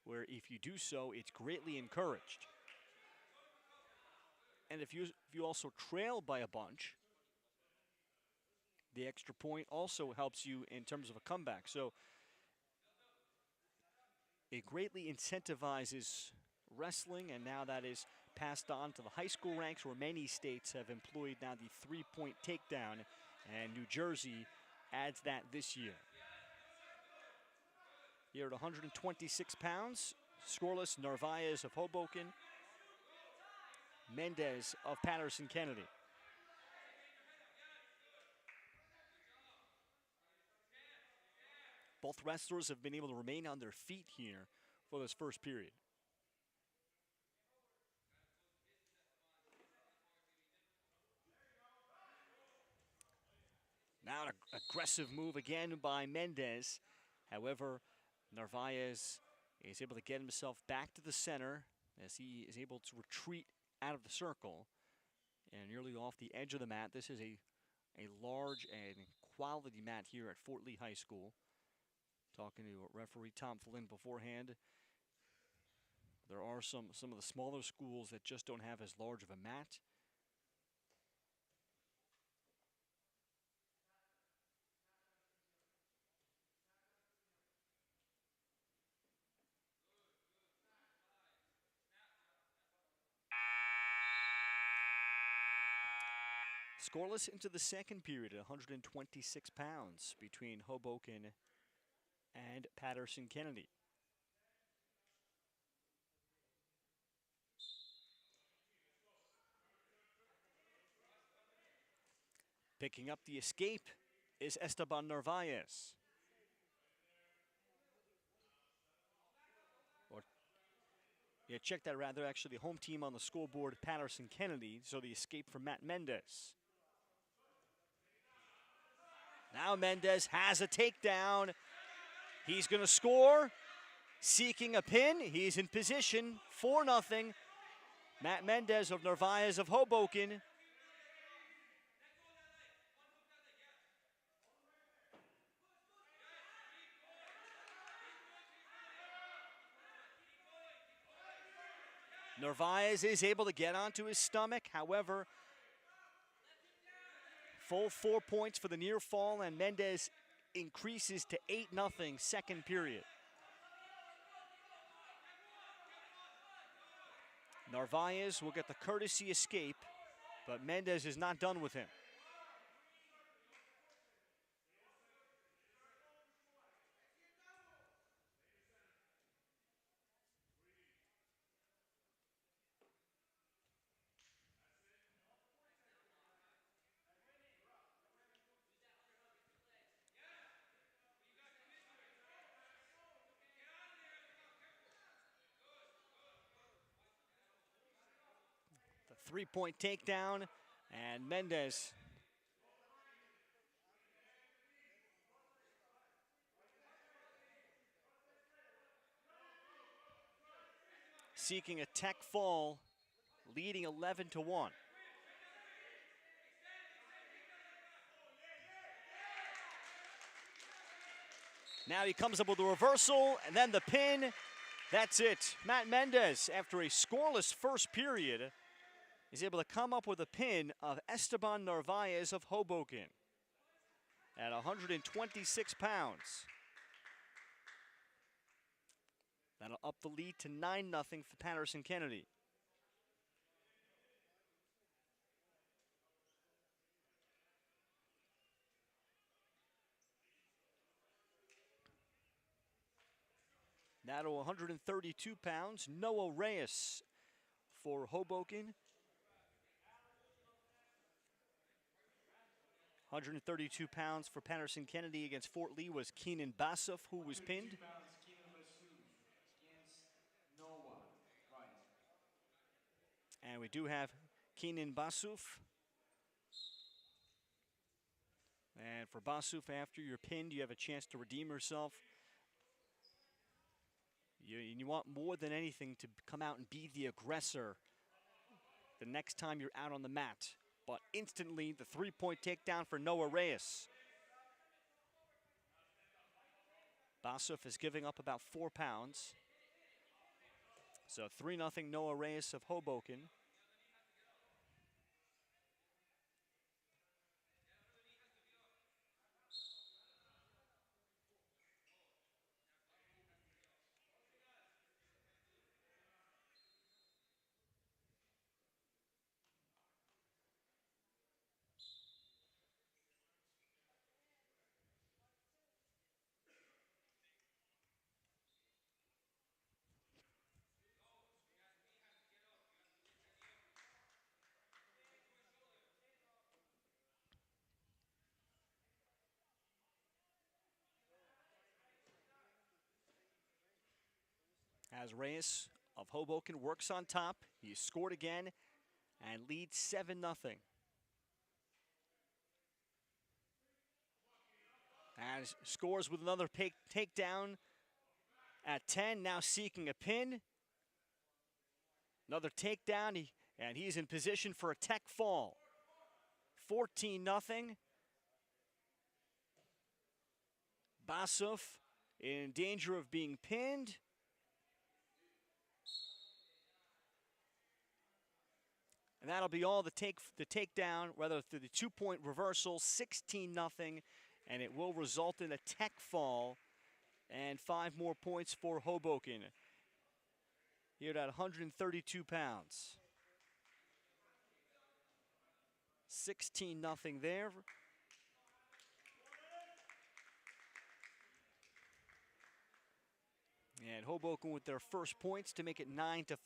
S2: where if you do so, it's greatly encouraged. And if you also trail by a bunch, the extra point also helps you in terms of a comeback. So it greatly incentivizes wrestling, and now that is passed on to the high school ranks, where many states have employed now the 3-point takedown, and New Jersey adds that this year. Here at 126 pounds, scoreless Narvaez of Hoboken, Mendez of Paterson Kennedy. Both wrestlers have been able to remain on their feet here for this first period. Now an aggressive move again by Mendez. However, Narvaez is able to get himself back to the center as he is able to retreat out of the circle and nearly off the edge of the mat. This is a large and quality mat here at Fort Lee High School. Talking to referee Tom Flynn beforehand, there are some of the smaller schools that just don't have as large of a mat. Scoreless into the second period at 126 pounds between Hoboken and Paterson Kennedy. Picking up the escape is Esteban Narvaez. Yeah, check that rather. Actually, the home team on the scoreboard, Paterson Kennedy, so the escape from Matt Mendez. Now Mendez has a takedown. He's going to score, seeking a pin. He's in position, 4-0. Matt Mendez of Narvaez of Hoboken. Narvaez is able to get onto his stomach. However, full 4 points for the near fall, and Mendez increases to 8-0 second period. Narvaez will get the courtesy escape, but Mendez is not done with him. Three-point takedown, and Mendez seeking a tech fall, leading 11-1. Now he comes up with a reversal, and then the pin. That's it. Matt Mendez, after a scoreless first period, is able to come up with a pin of Esteban Narvaez of Hoboken at 126 pounds. That'll up the lead to 9-0 for Paterson Kennedy. Now to 132 pounds, Noah Reyes for Hoboken. 132 pounds for Paterson Kennedy against Fort Lee was Keenan Bassoff, who was pinned.
S1: 132 pounds, Keenan Bassouf against Noah Rice.
S2: And we do have Keenan Bassouf. And for Bassouf, after you're pinned, you have a chance to redeem yourself. You want more than anything to come out and be the aggressor the next time you're out on the mat. But instantly, the three-point takedown for Noah Reyes. Bassouf is giving up about 4 pounds. So 3-0 Noah Reyes of Hoboken. As Reyes of Hoboken works on top, he scored again and leads 7-0. As scores with another takedown at 10, now seeking a pin. Another takedown, and he's in position for a tech fall. 14-0. Bassouf in danger of being pinned. And that'll be all the takedown, rather through the two-point reversal, 16-0, and it will result in a tech fall and 5 more points for Hoboken. Here at 132 pounds. 16-0 there. And Hoboken with their first points to make it 9-5.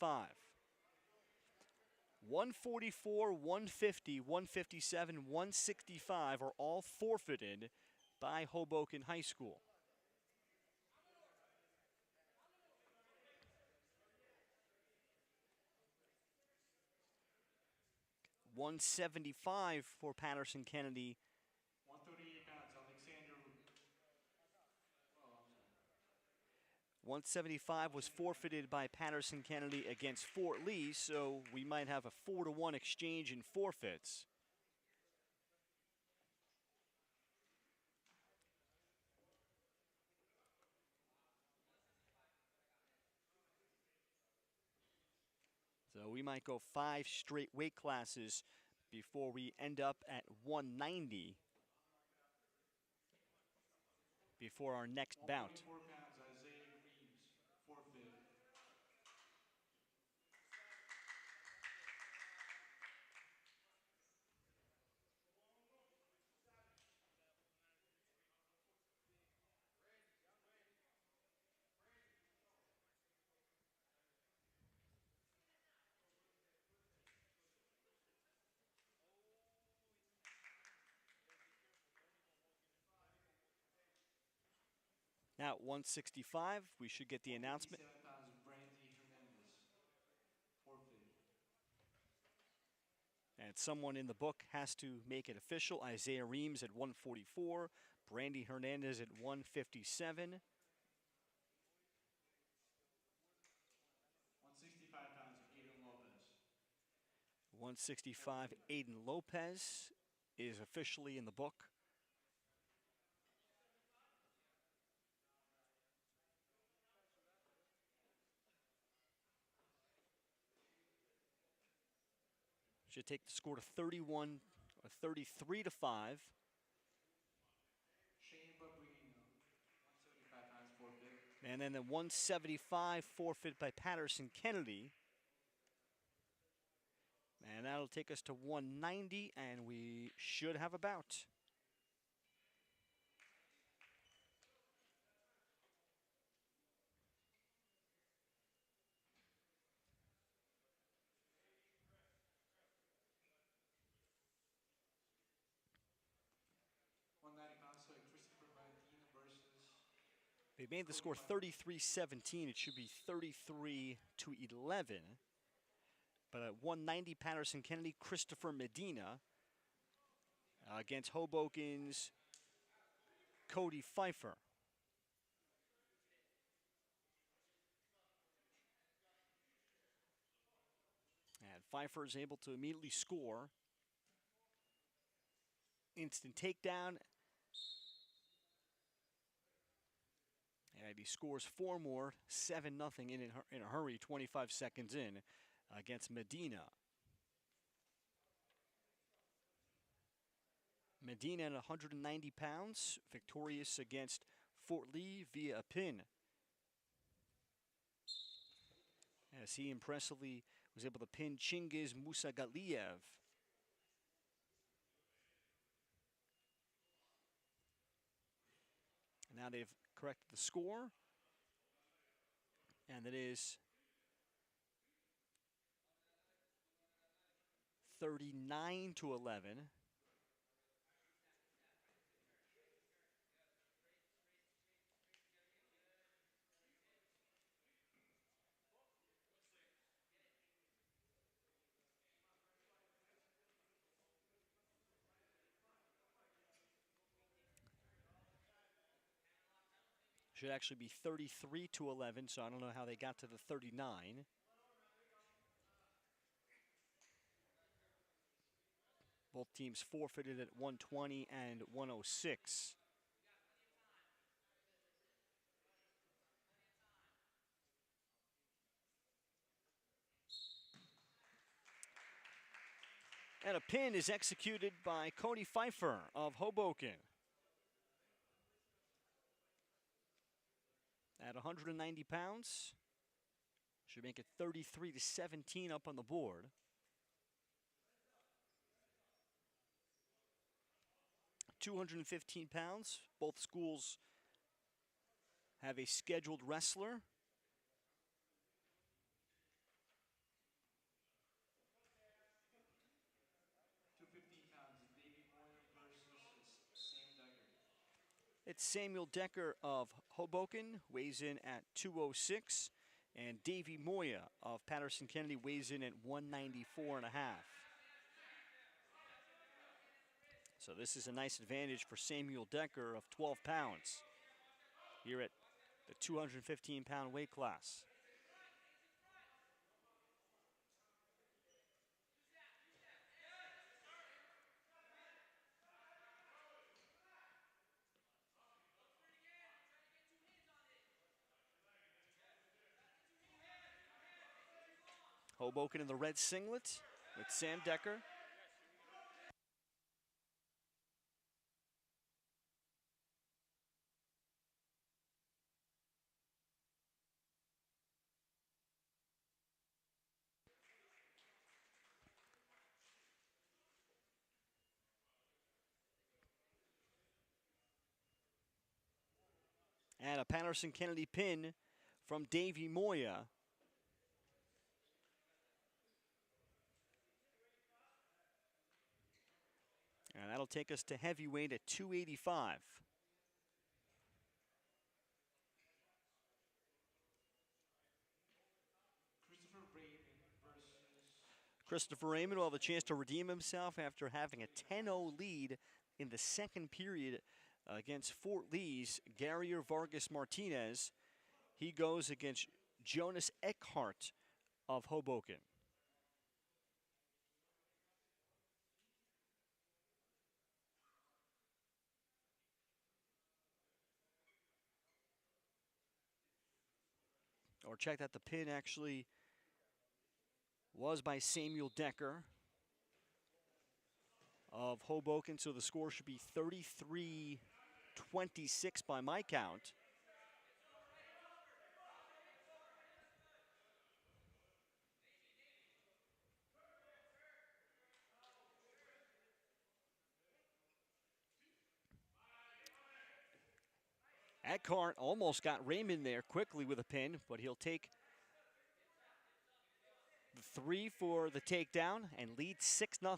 S2: 144, 150, 157, 165 are all forfeited by Hoboken High School. $175 for Paterson Kennedy.
S1: 138 pounds, Alexander.
S2: 175 was forfeited by Paterson Kennedy against Fort Lee, so we might have a 4-1 exchange in forfeits. So we might go 5 straight weight classes before we end up at 190 before our next bout.
S1: 124 pounds, Isaiah Reeves, forfeit.
S2: Now at 165, we should get the announcement.
S1: 57 pounds, Brandy Hernandez, forfeit.
S2: And someone in the book has to make it official. Isaiah Reams at 144. Brandy Hernandez at 157.
S1: 165 pounds, Aiden Lopez.
S2: 165, Aiden Lopez is officially in the book. Should take the score to 31 or 33 to 5.
S1: Shane Babrino, 175 pounds, forfeit.
S2: And then the 175 forfeit by Paterson Kennedy. And that'll take us to 190, and we should have a bout.
S1: So Christopher Medina versus.
S2: They made the score 33-17. It should be 33 to 11. But at 190, Paterson Kennedy, Christopher Medina against Hoboken's Cody Pfeiffer. And Pfeiffer is able to immediately score. Instant takedown. And he scores 4 more, 7-0 in a hurry, 25 seconds in against Medina. Medina at 190 pounds, victorious against Fort Lee via a pin. As he impressively was able to pin Chingiz Musagaliev. And now they've corrected the score. And it is 39 to 11. Should actually be 33 to 11, so I don't know how they got to the 39. Both teams forfeited at 120 and 106. And a pin is executed by Cody Pfeiffer of Hoboken. At 190 pounds, should make it 33 to 17 up on the board. £215, both schools have a scheduled wrestler. It's Samuel Decker of Hoboken, weighs in at 206, and Davey Moya of Paterson Kennedy weighs in at 194.5. So this is a nice advantage for Samuel Decker of 12 pounds here at the 215-pound weight class. Hoboken in the red singlet with Sam Decker. And a Paterson Kennedy pin from Davey Moya. And that'll take us to heavyweight at 285. Christopher Raymond will have a chance to redeem himself after having a 10-0 lead in the second period against Fort Lee's Garrier Vargas Martinez. He goes against Jonas Eckhart of Hoboken. Or check that the pin actually was by Samuel Decker of Hoboken, so the score should be 33-26 by my count. Eckhart almost got Raymond there quickly with a pin, but he'll take the 3 for the takedown and lead 6-0.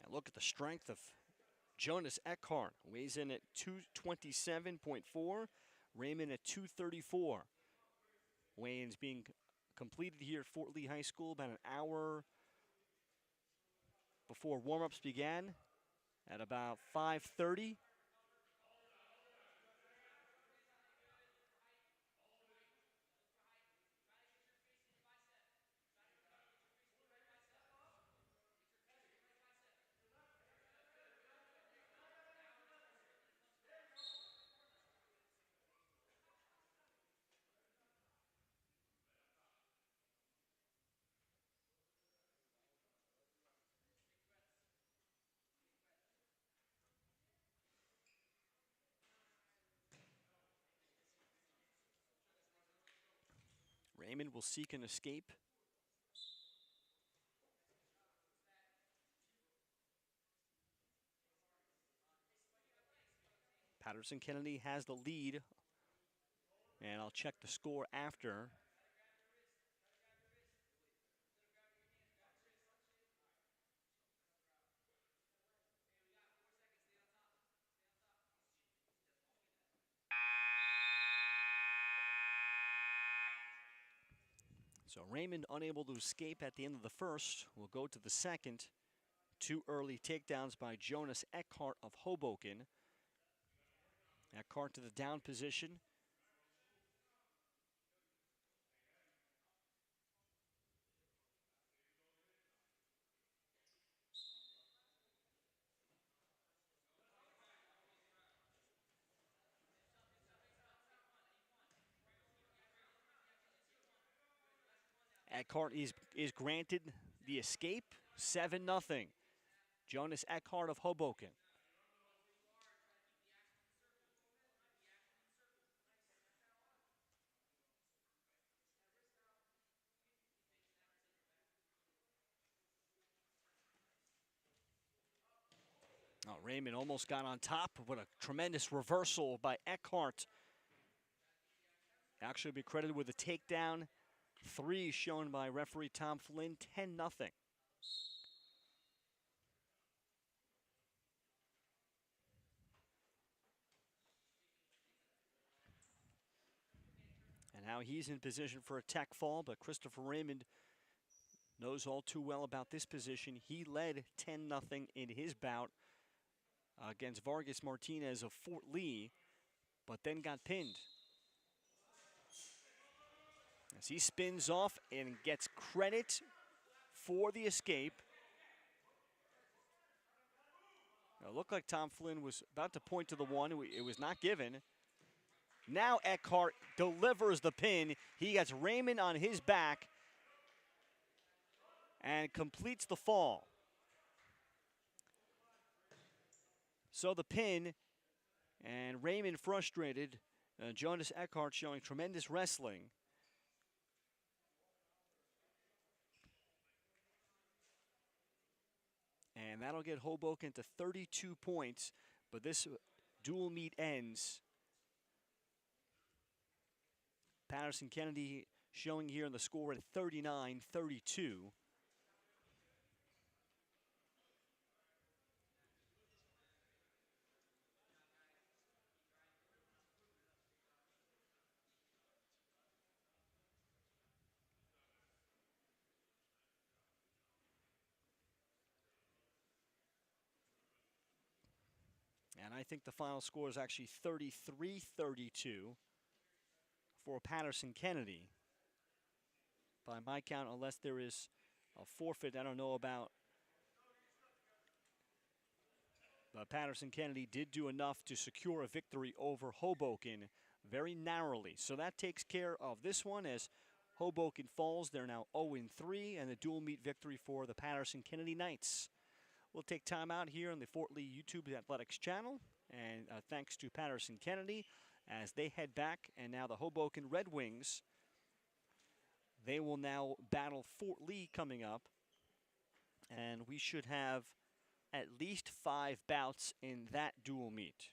S2: And look at the strength of Jonas Eckhart. Weighs in at 227.4. Raymond at 234. Weigh-ins being completed here at Fort Lee High School about an hour before warm-ups began at about 5:30. Raymond will seek an escape. Paterson Kennedy has the lead, and I'll check the score after. So Raymond unable to escape at the end of the first. Will go to the second. 2 early takedowns by Jonas Eckhart of Hoboken. Eckhart to the down position. Eckhart is granted the escape. 7-0. Jonas Eckhart of Hoboken. Oh, Raymond almost got on top. What a tremendous reversal by Eckhart. Actually be credited with a takedown. 3 shown by referee Tom Flynn. 10-0. And now he's in position for a tech fall, but Christopher Raymond knows all too well about this position. He led 10-0 in his bout against Vargas Martinez of Fort Lee, but then got pinned. As he spins off and gets credit for the escape. Now, it looked like Tom Flynn was about to point to the one. It was not given. Now Eckhart delivers the pin. He gets Raymond on his back and completes the fall. So the pin, and Raymond frustrated. Jonas Eckhart showing tremendous wrestling. And that'll get Hoboken to 32 points. But this dual meet ends. Paterson Kennedy showing here in the score at 39-32. And I think the final score is actually 33-32 for Paterson Kennedy. By my count, unless there is a forfeit, I don't know about. But Paterson Kennedy did do enough to secure a victory over Hoboken very narrowly. So that takes care of this one as Hoboken falls. They're now 0-3, and the dual meet victory for the Paterson Kennedy Knights. We'll take time out here on the Fort Lee YouTube Athletics channel. And thanks to Paterson Kennedy as they head back. And now the Hoboken Red Wings, they will now battle Fort Lee coming up. And we should have at least 5 bouts in that dual meet.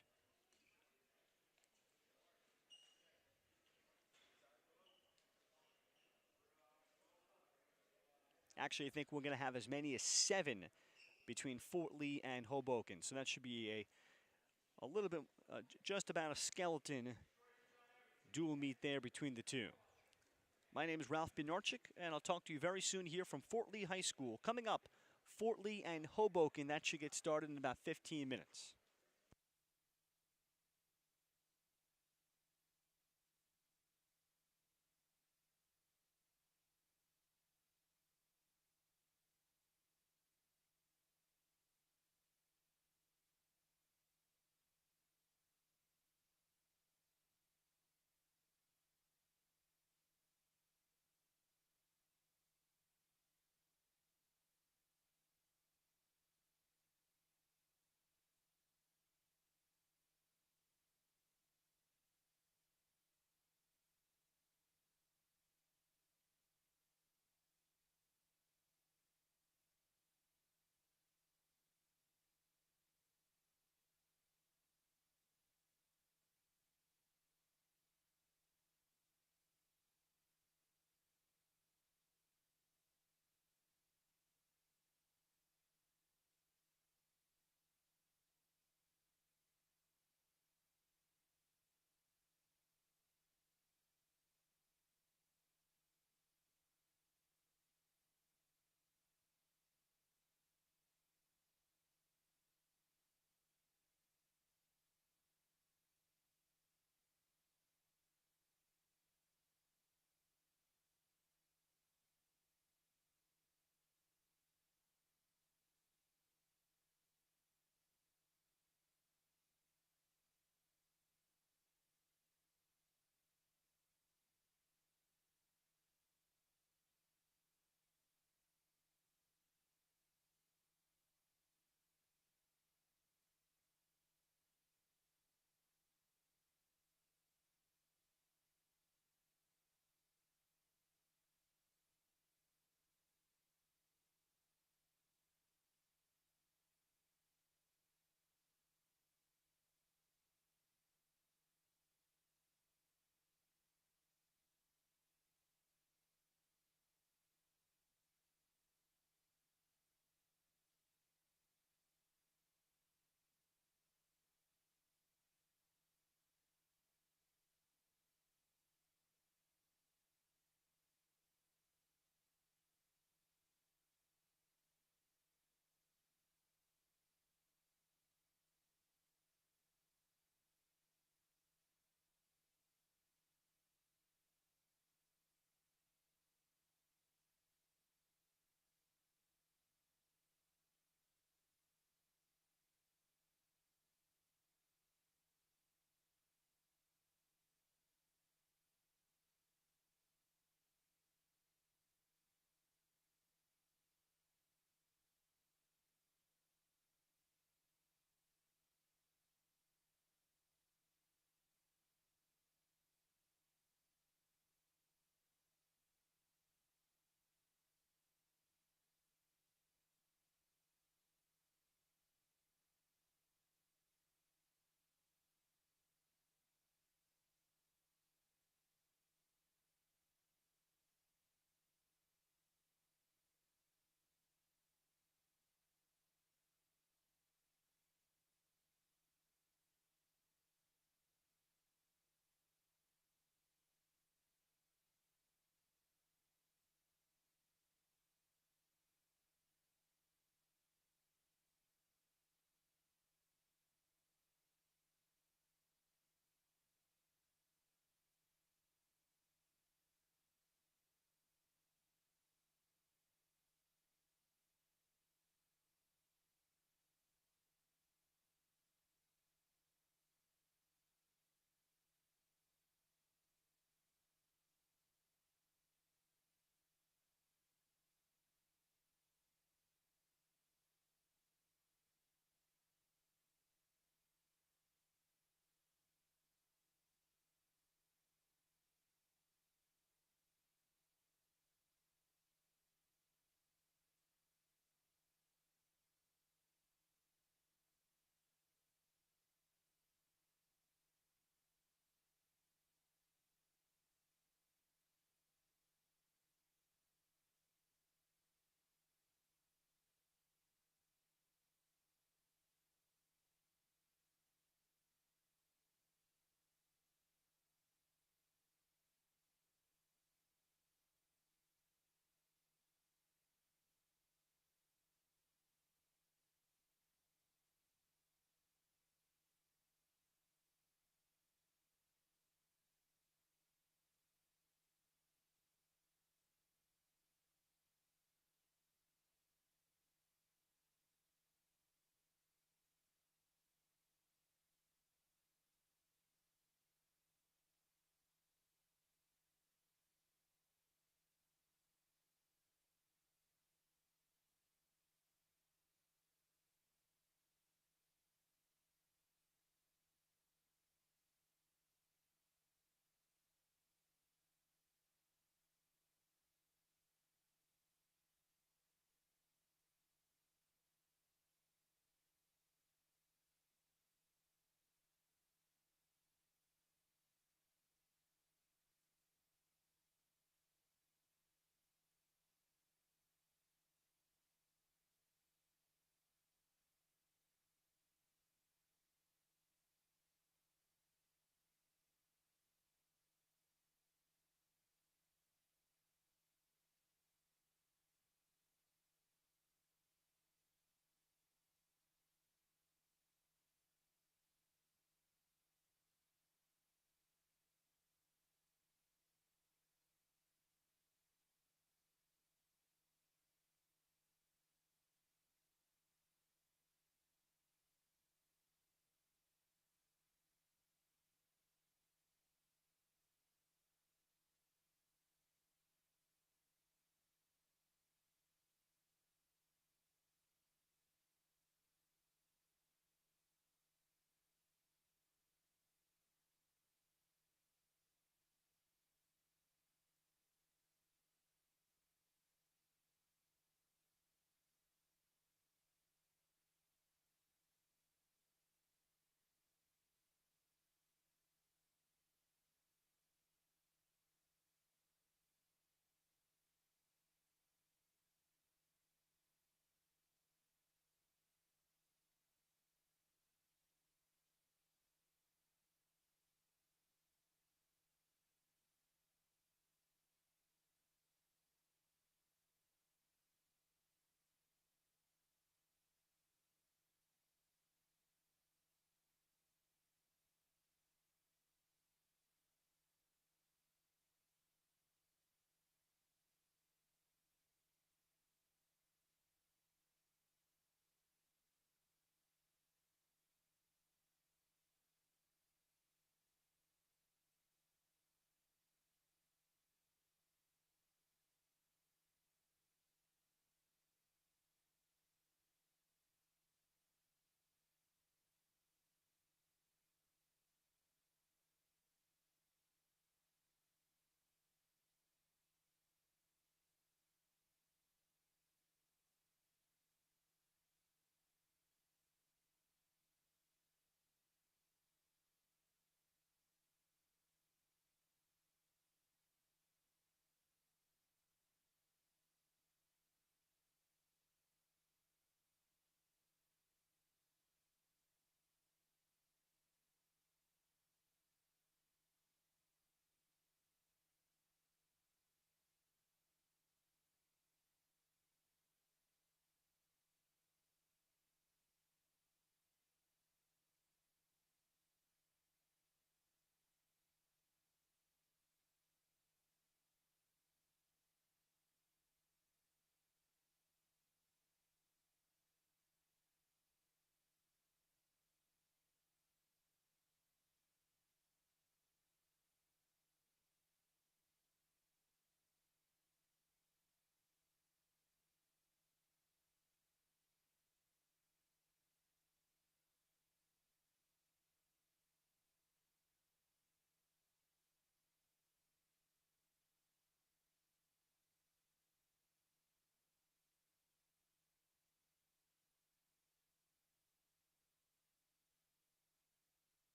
S2: Actually, I think we're going to have as many as 7 between Fort Lee and Hoboken. So that should be a little bit, just about a skeleton dual meet there between the two. My name is Ralph Bjornchik, and I'll talk to you very soon here from Fort Lee High School. Coming up, Fort Lee and Hoboken. That should get started in about 15 minutes.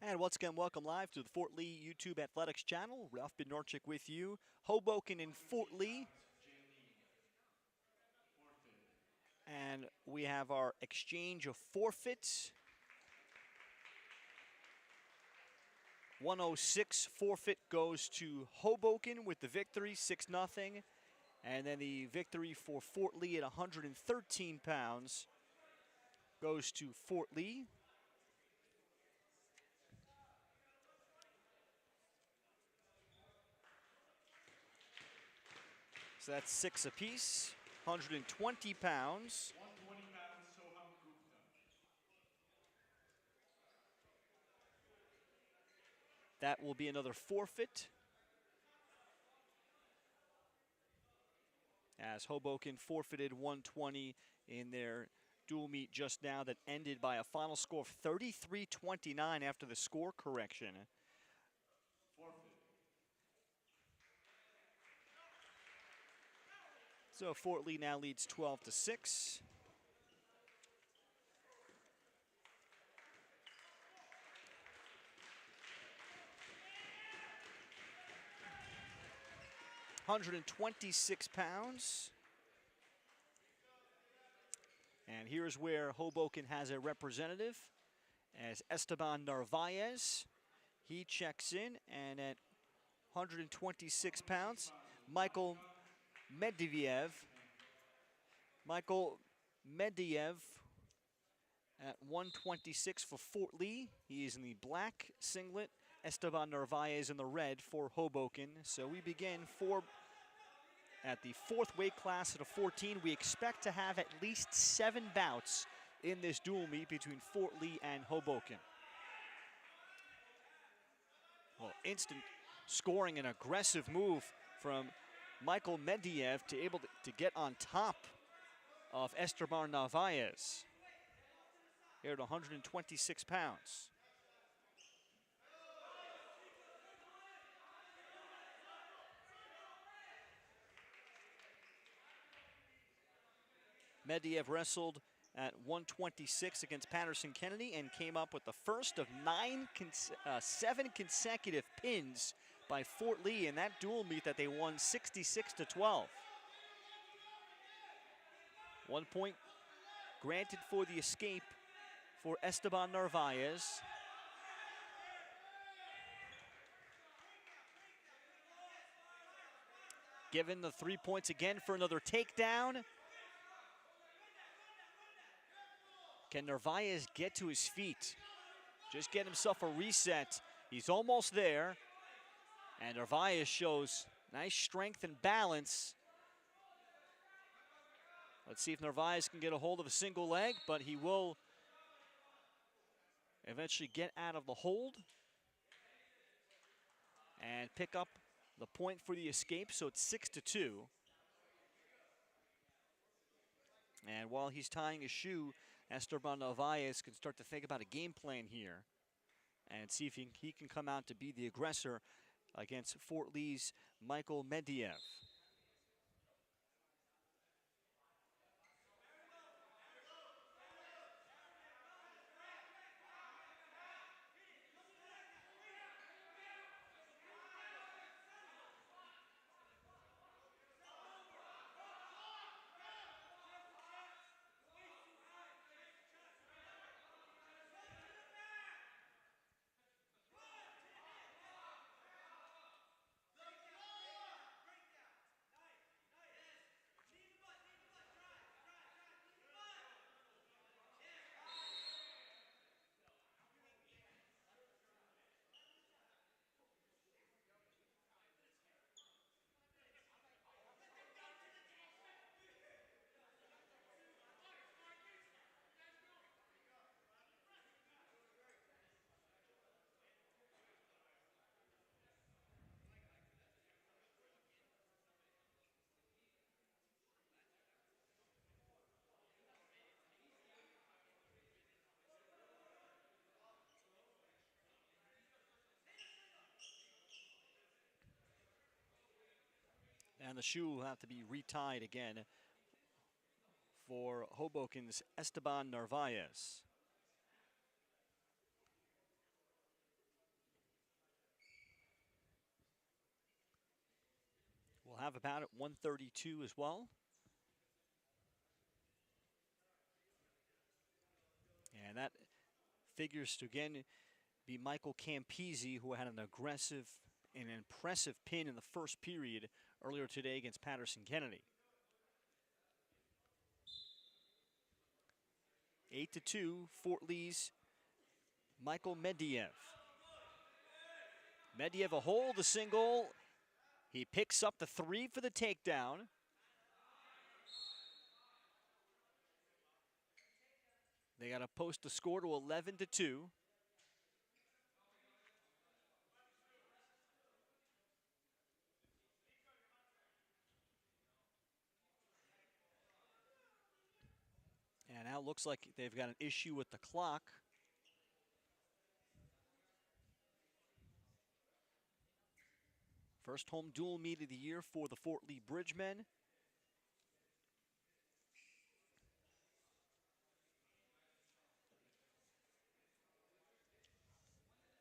S2: And once again, welcome live to the Fort Lee YouTube Athletics channel. Ralph Bednarczyk with you. Hoboken in Fort Lee. And we have our exchange of forfeits. 106 forfeit goes to Hoboken with the victory, 6-0. And then the victory for Fort Lee at 113 pounds goes to Fort Lee. So that's 6 apiece, 120 pounds.
S1: 120 pounds, Soham Gupta.
S2: That will be another forfeit, as Hoboken forfeited 120 in their dual meet just now that ended by a final score of 33-29 after the score correction.
S1: Forfeit.
S2: So Fort Lee now leads 12-6. £126. And here's where Hoboken has a representative, as Esteban Narvaez. He checks in, and at 126 pounds, Michael Medvedev at 126 for Fort Lee. He is in the black singlet. Esteban Narvaez in the red for Hoboken. So we begin at the fourth weight class at a 14. We expect to have at least 7 bouts in this dual meet between Fort Lee and Hoboken. Well, instant scoring, an aggressive move from Michael Medvedev to get on top of Esteban Narvaez here at 126 pounds. Medvedev wrestled at 126 against Paterson Kennedy and came up with the first of 7 consecutive pins by Fort Lee in that dual meet that they won 66-12. 1 point granted for the escape for Esteban Narvaez. Given the 3 points again for another takedown. Can Narvaez get to his feet? Just get himself a reset. He's almost there. And Narvaez shows nice strength and balance. Let's see if Narvaez can get a hold of a single leg, but he will eventually get out of the hold and pick up the point for the escape, so it's 6-2. And while he's tying his shoe, Esteban Narvaez can start to think about a game plan here and see if he can come out to be the aggressor against Fort Lee's Michael Medvedev. And the shoe will have to be retied again for Hoboken's Esteban Narvaez. have about at 132 as well. And that figures to again be Michael Campisi, who had an aggressive and impressive pin in the first period earlier today against Paterson Kennedy. 8-2, Fort Lee's Michael Mediev. Mediev a hold, a single. He picks up the 3 for the takedown. They got to post the score to 11-2. And now it looks like they've got an issue with the clock. First home dual meet of the year for the Fort Lee Bridgemen.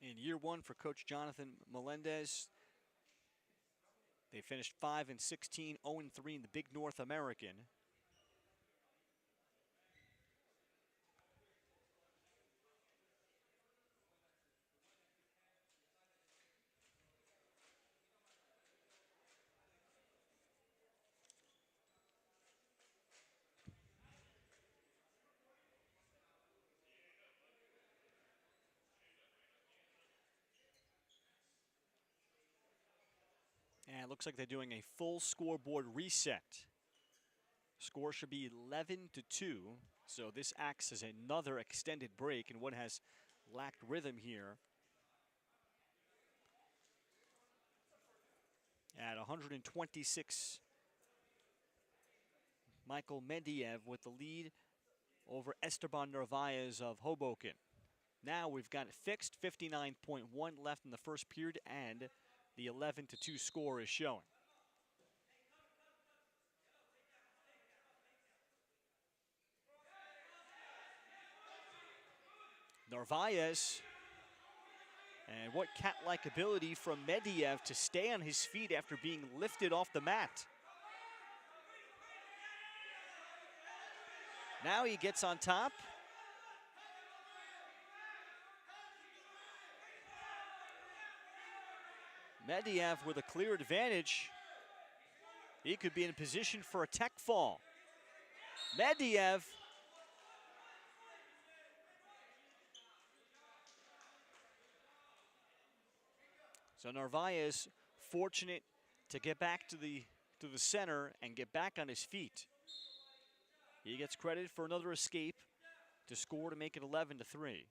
S2: In year 1 for Coach Jonathan Melendez, they finished 5-16, 0-3 in the Big North American. And it looks like they're doing a full scoreboard reset. Score should be 11-2. So this acts as another extended break in what has lacked rhythm here. At 126, Michael Mediev with the lead over Esteban Narvaez of Hoboken. Now we've got it fixed, 59.1 left in the first period, and the 11-2 score is showing. Narvaez, and what cat-like ability from Mediev to stay on his feet after being lifted off the mat. Now he gets on top. Mediev with a clear advantage. He could be in position for a tech fall. Mediev. So Narvaez fortunate to get back to the center and get back on his feet. He gets credit for another escape to score to make it 11-3.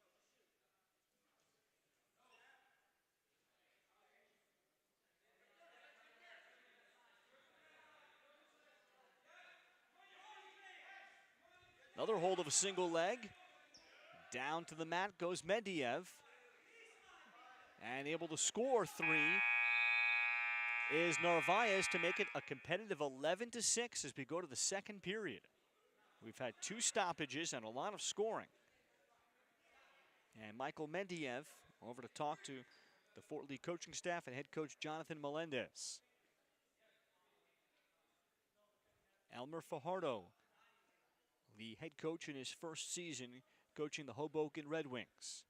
S2: Another hold of a single leg. Down to the mat goes Mediev. And able to score 3 is Narvaez to make it a competitive 11-6 as we go to the second period. We've had 2 stoppages and a lot of scoring. And Michael Mediev over to talk to the Fort Lee coaching staff and head coach Jonathan Melendez. Elmer Fajardo, the head coach in his first season coaching the Hoboken Red Wings.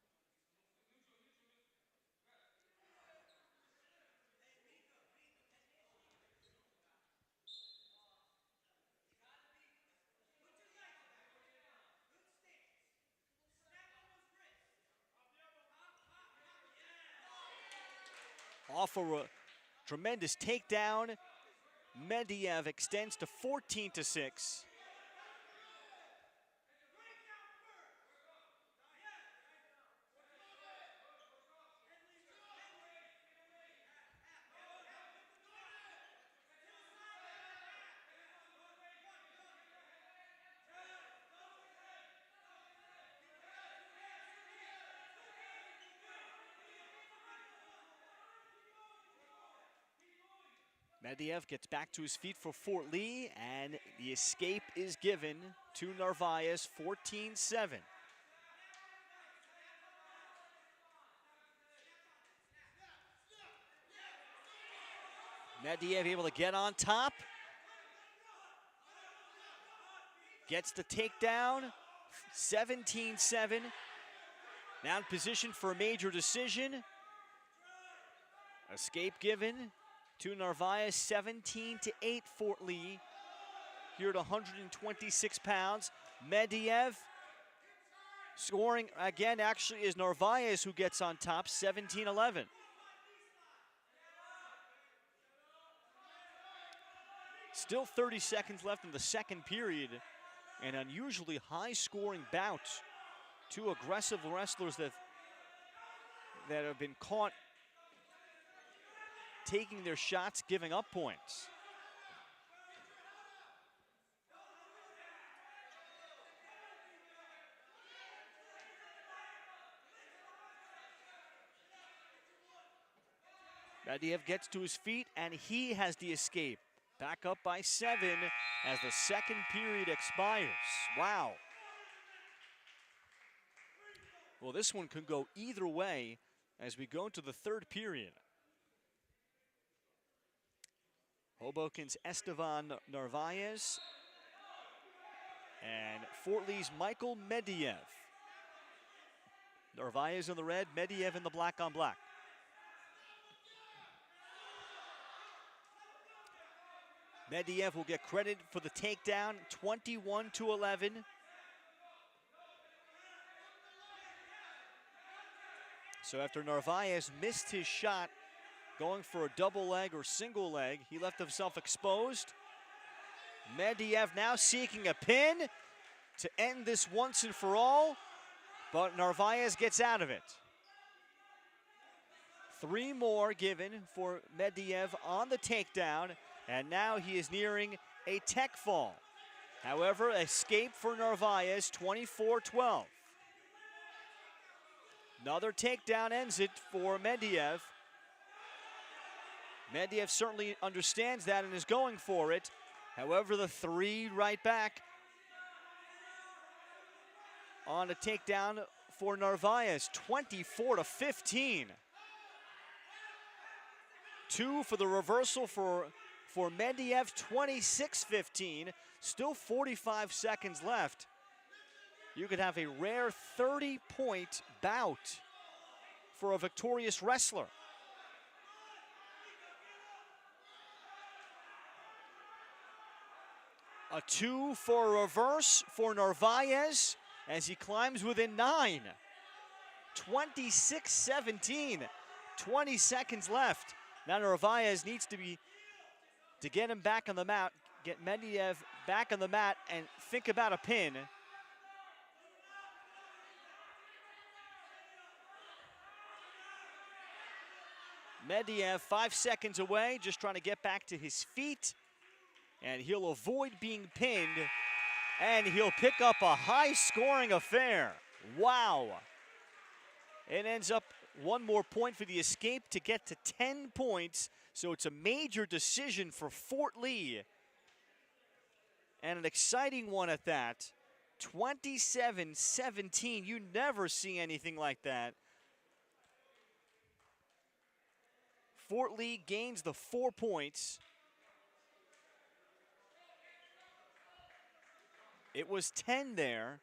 S2: Off a tremendous takedown. Mediev extends to 14-6. Mediev gets back to his feet for Fort Lee, and the escape is given to Narvaez, 14-7. Medvedev able to get on top. Gets the takedown, 17-7. Now in position for a major decision. Escape given to Narvaez, 17-8 Fort Lee. Here at 126 pounds. Medvedev scoring again, actually is Narvaez who gets on top, 17-11. Still 30 seconds left in the second period. An unusually high-scoring bout. Two aggressive wrestlers that have been caught taking their shots, giving up points. Medvedev gets to his feet, and he has the escape. Back up by 7 as the second period expires. Wow. Well, this one could go either way as we go into the third period. Hoboken's Estevan Narvaez and Fort Lee's Michael Medvedev. Narvaez in the red, Medvedev in the black on black. Medvedev will get credit for the takedown, 21-11. So after Narvaez missed his shot, going for a double leg or single leg, he left himself exposed. Medvedev now seeking a pin to end this once and for all, but Narvaez gets out of it. 3 more given for Medvedev on the takedown, and now he is nearing a tech fall. However, escape for Narvaez, 24-12. Another takedown ends it for Medvedev. Medvedev certainly understands that and is going for it. However, the 3 right back on a takedown for Narvaez, 24-15. 2 for the reversal for Medvedev, 26-15. Still 45 seconds left. You could have a rare 30-point bout for a victorious wrestler. A 2 for a reverse for Narvaez as he climbs within 9. 26-17, 20 seconds left. Now Narvaez needs to get him back on the mat, get Medvedev back on the mat and think about a pin. Medvedev 5 seconds away, just trying to get back to his feet. And he'll avoid being pinned. And he'll pick up a high-scoring affair. Wow. It ends up 1 more point for the escape to get to 10 points. So it's a major decision for Fort Lee. And an exciting one at that. 27-17. You never see anything like that. Fort Lee gains the 4 points. It was 10 there,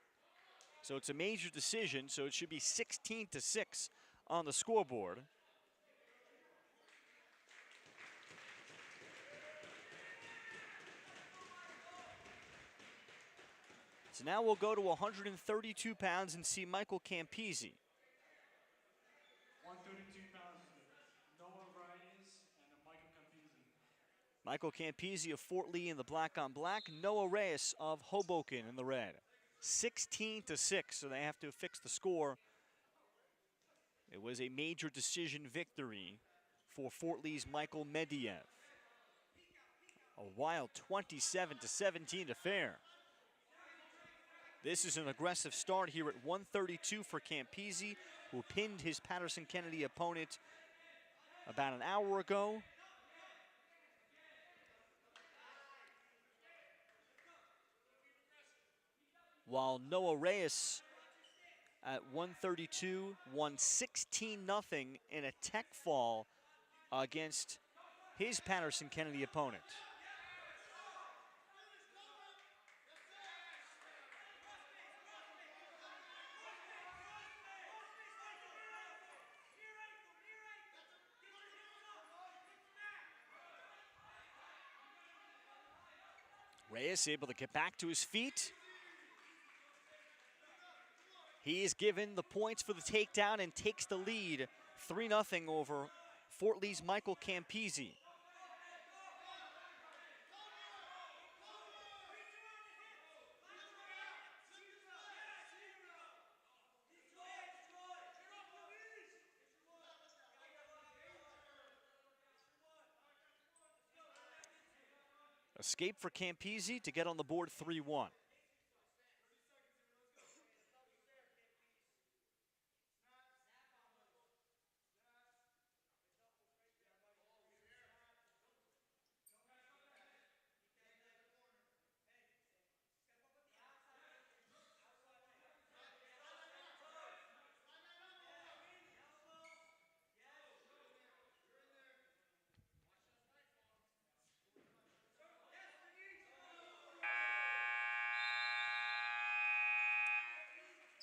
S2: so it's a major decision, so it should be 16-6 on the scoreboard. So now we'll go to 132 pounds and see Michael Campisi.
S1: 132 pounds, Noah Reyes and Michael Campisi.
S2: Michael Campisi of Fort Lee in the black on black. Noah Reyes of Hoboken in the red. 16-6, so they have to fix the score. It was a major decision victory for Fort Lee's Michael Medvedev. A wild 27-17 affair. This is an aggressive start here at 132 for Campisi, who pinned his Paterson Kennedy opponent about an hour ago. While Noah Reyes at 132 won 16-0 in a tech fall against his Paterson Kennedy opponent. Reyes able to get back to his feet. He is given the points for the takedown and takes the lead 3-0 over Fort Lee's Michael Campisi. Escape for Campisi to get on the board 3-1.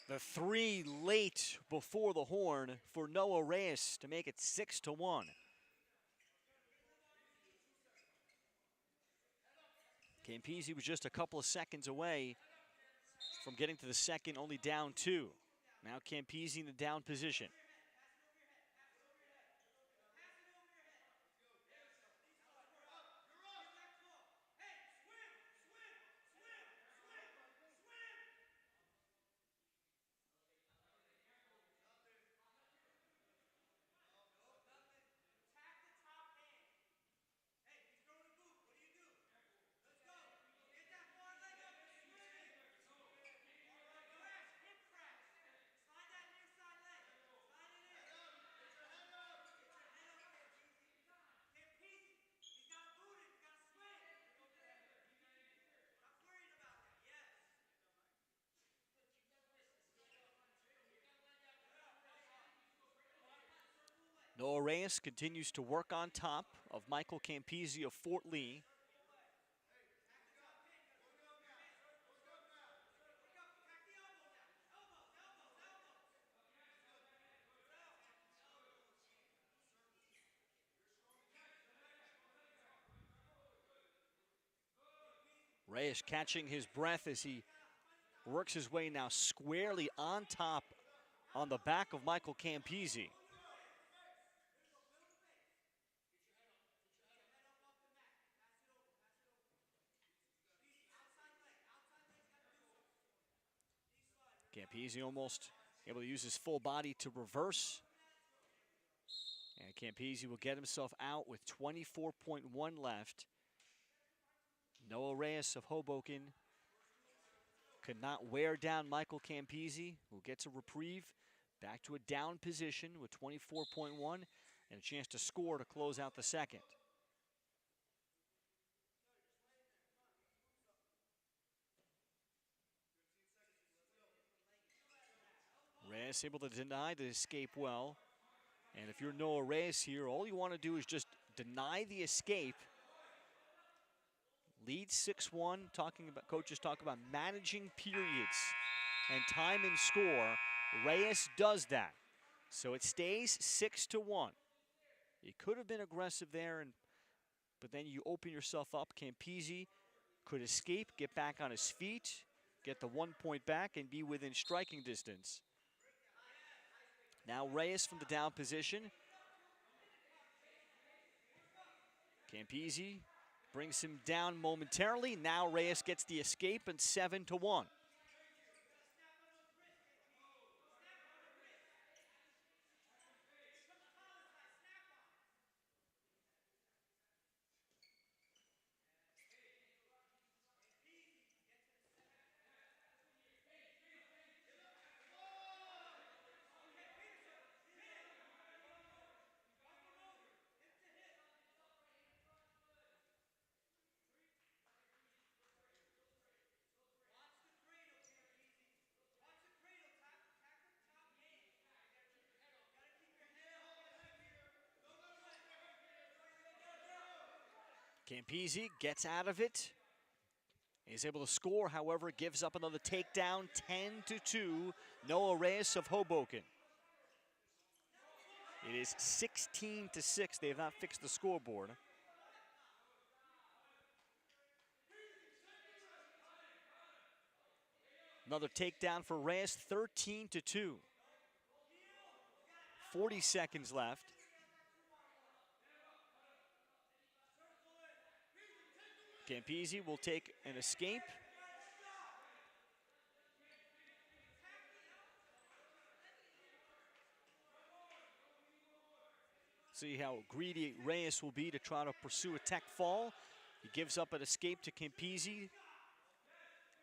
S2: The 3 late before the horn for Noah Reyes to make it 6-1. Campisi was just a couple of seconds away from getting to the second, only down 2. Now Campisi in the down position. Noah Reyes continues to work on top of Michael Campisi of Fort Lee. Reyes catching his breath as he works his way now squarely on top on the back of Michael Campisi. Campisi almost able to use his full body to reverse. And Campisi will get himself out with 24.1 left. Noah Reyes of Hoboken could not wear down Michael Campisi, who gets a reprieve back to a down position with 24.1 and a chance to score to close out the second. Reyes able to deny the escape well. And if you're Noah Reyes here, all you want to do is just deny the escape. Lead 6-1, coaches talk about managing periods and time and score. Reyes does that. So it stays 6-1. He could have been aggressive there, but then you open yourself up. Campisi could escape, get back on his feet, get the 1 point back, and be within striking distance. Now Reyes from the down position. Campisi brings him down momentarily. Now Reyes gets the escape and 7-1. Campese gets out of it. He's able to score, however, gives up another takedown, 10-2, Noah Reyes of Hoboken. It is 16-6. They have not fixed the scoreboard. Another takedown for Reyes, 13-2. 40 seconds left. Campese will take an escape. See how greedy Reyes will be to try to pursue a tech fall. He gives up an escape to Campese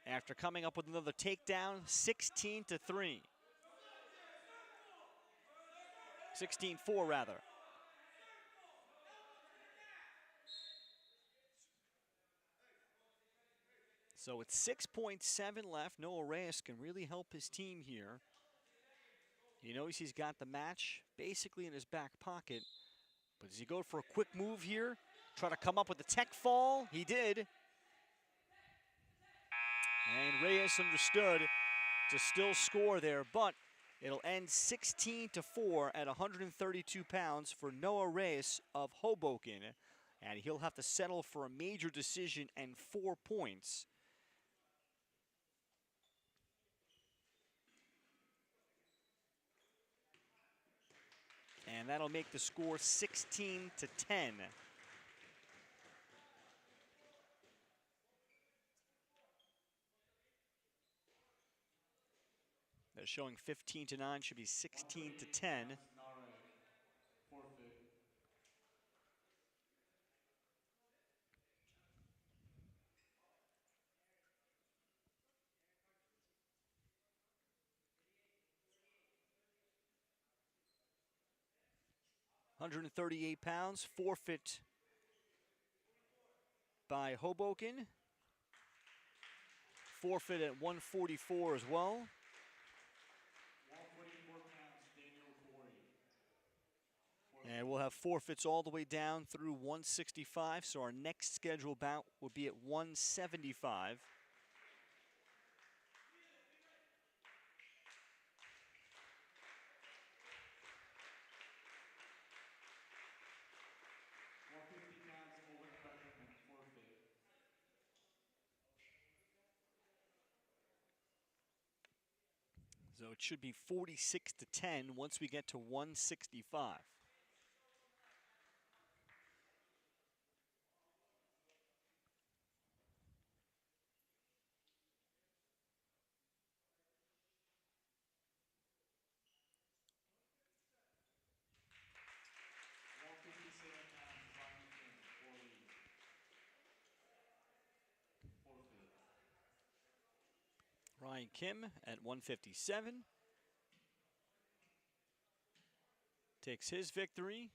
S2: after coming up with another takedown, 16-3. 16-4 rather. So it's 6.7 left. Noah Reyes can really help his team here. He knows he's got the match basically in his back pocket. But does he go for a quick move here? Try to come up with the tech fall? He did. And Reyes understood to still score there, but it'll end 16-4 at 132 pounds for Noah Reyes of Hoboken. And he'll have to settle for a major decision and 4 points. And that'll make the score 16-10. They're showing 15-9, should be 16-10.
S1: Forfeit.
S2: £138, forfeit by Hoboken. Forfeit at 144 as well.
S1: 144 pounds, Daniel Corey.
S2: And we'll have forfeits all the way down through 165, so our next scheduled bout will be at 175. So it should be 46-10 once we get to 165. Ryan Kim at 157 takes his victory.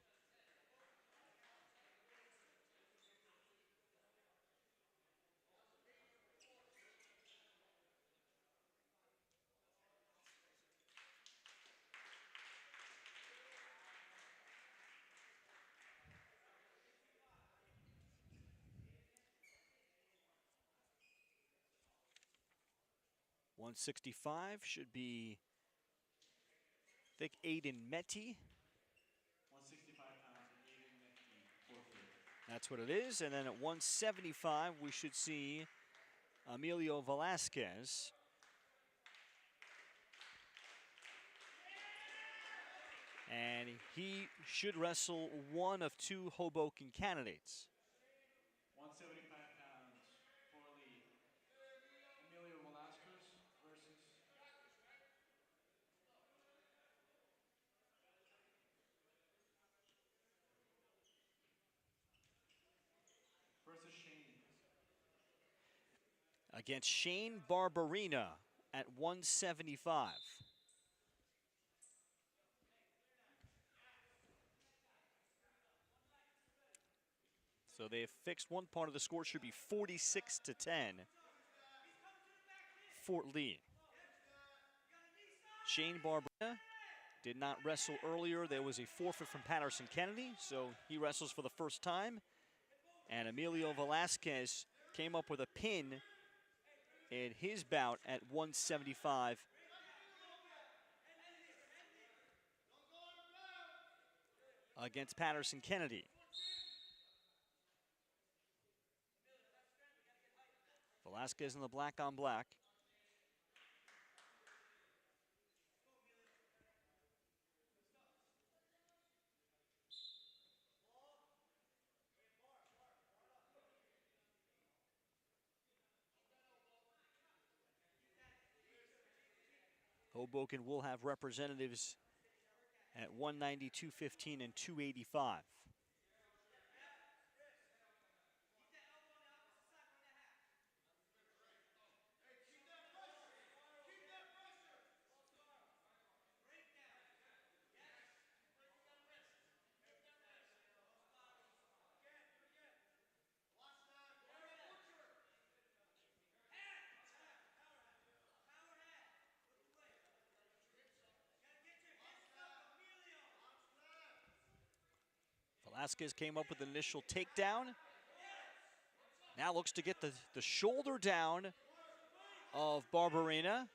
S2: .165 should be, I think, Aiden Meti.
S1: 165 pounds, Aiden Meti, forfeit.
S2: That's what it is. And then at 175, we should see Emilio Velasquez. And he should wrestle one of two Hoboken candidates.
S1: 175 pounds, Forley. Emilio Velasquez versus Shane.
S2: Against Shane Barbarina at 175. So they have fixed one part of the score. Should be 46-10. Fort Lee. Shane Barbarina did not wrestle earlier. There was a forfeit from Paterson Kennedy, so he wrestles for the first time. And Emilio Velasquez came up with a pin in his bout at 175 against Paterson Kennedy. Velasquez in the black on black. Hoboken will have representatives at 190, 215, and 285. Velasquez came up with the initial takedown. Now looks to get the shoulder down of Barberena.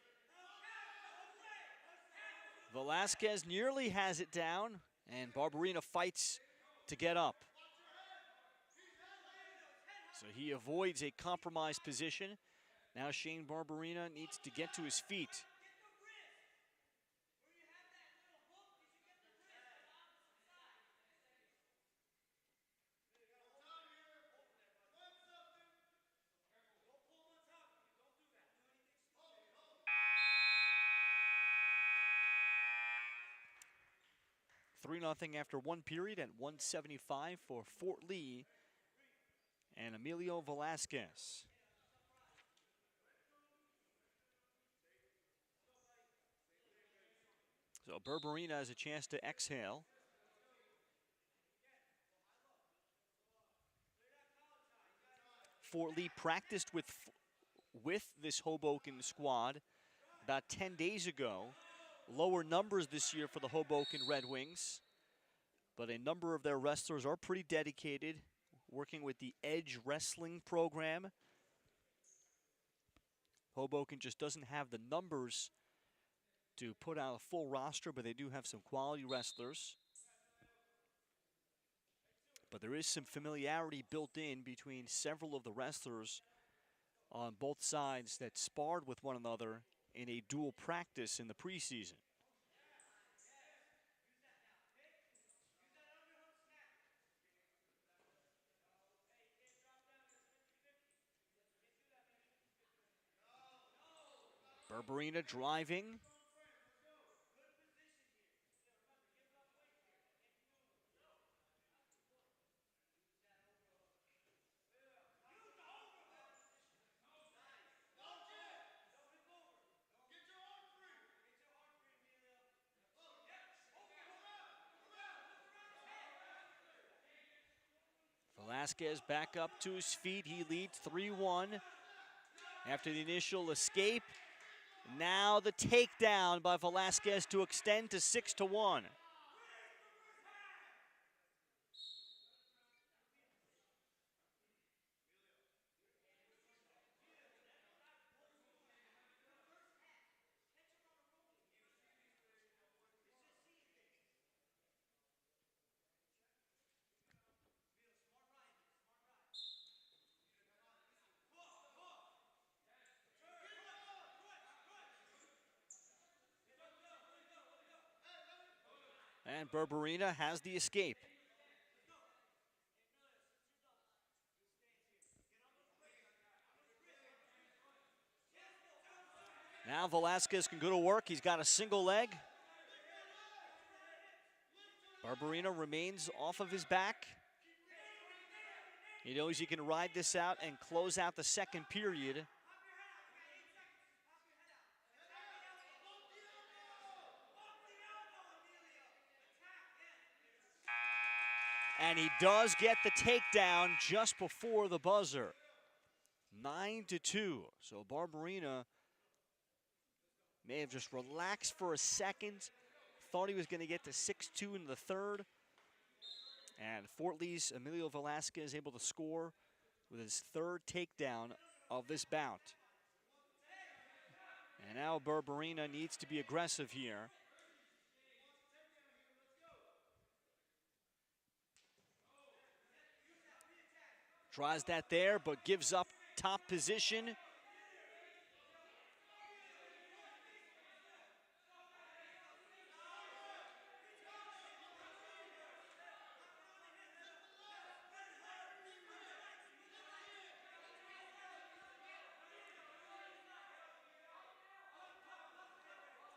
S2: Velasquez nearly has it down, and Barberena fights to get up. So he avoids a compromised position. Now Shane Barberena needs to get to his feet. Three-0 after one period at 175 for Fort Lee and Emilio Velasquez. So Barberena has a chance to exhale. Fort Lee practiced with this Hoboken squad about 10 days ago. Lower numbers this year for the Hoboken Red Wings, but a number of their wrestlers are pretty dedicated, working with the Edge Wrestling program. Hoboken just doesn't have the numbers to put out a full roster, but they do have some quality wrestlers. But there is some familiarity built in between several of the wrestlers on both sides that sparred with one another in a dual practice in the preseason. Barberena driving. Velasquez back up to his feet. He leads 3-1 after the initial escape. Now the takedown by Velasquez to extend to 6-1. And Barberena has the escape. Now Velasquez can go to work. He's got a single leg. Barberena remains off of his back. He knows he can ride this out and close out the second period. And he does get the takedown just before the buzzer. 9-2. So Barberena may have just relaxed for a second. Thought he was going to get to 6-2 in the third. And Fort Lee's Emilio Velasquez able to score with his third takedown of this bout. And now Barberena needs to be aggressive here. Tries that there, but gives up top position.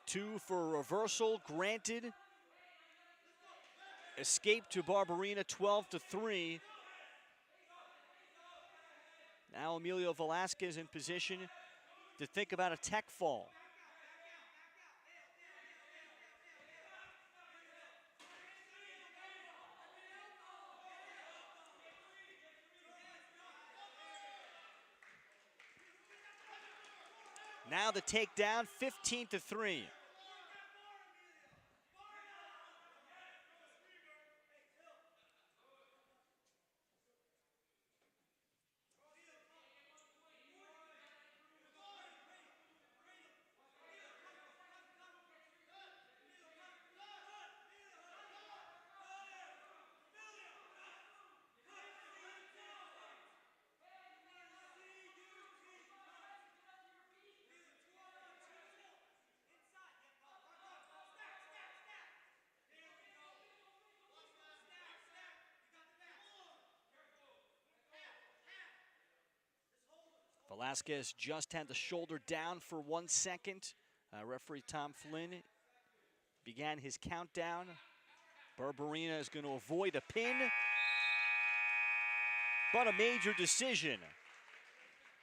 S2: Two for a reversal, granted. Escape to Barberena, 12-3. Now Emilio Velasquez in position to think about a tech fall. Now the takedown, 15-3. Velasquez just had the shoulder down for 1 second. Referee Tom Flynn began his countdown. Barberena is going to avoid a pin, but a major decision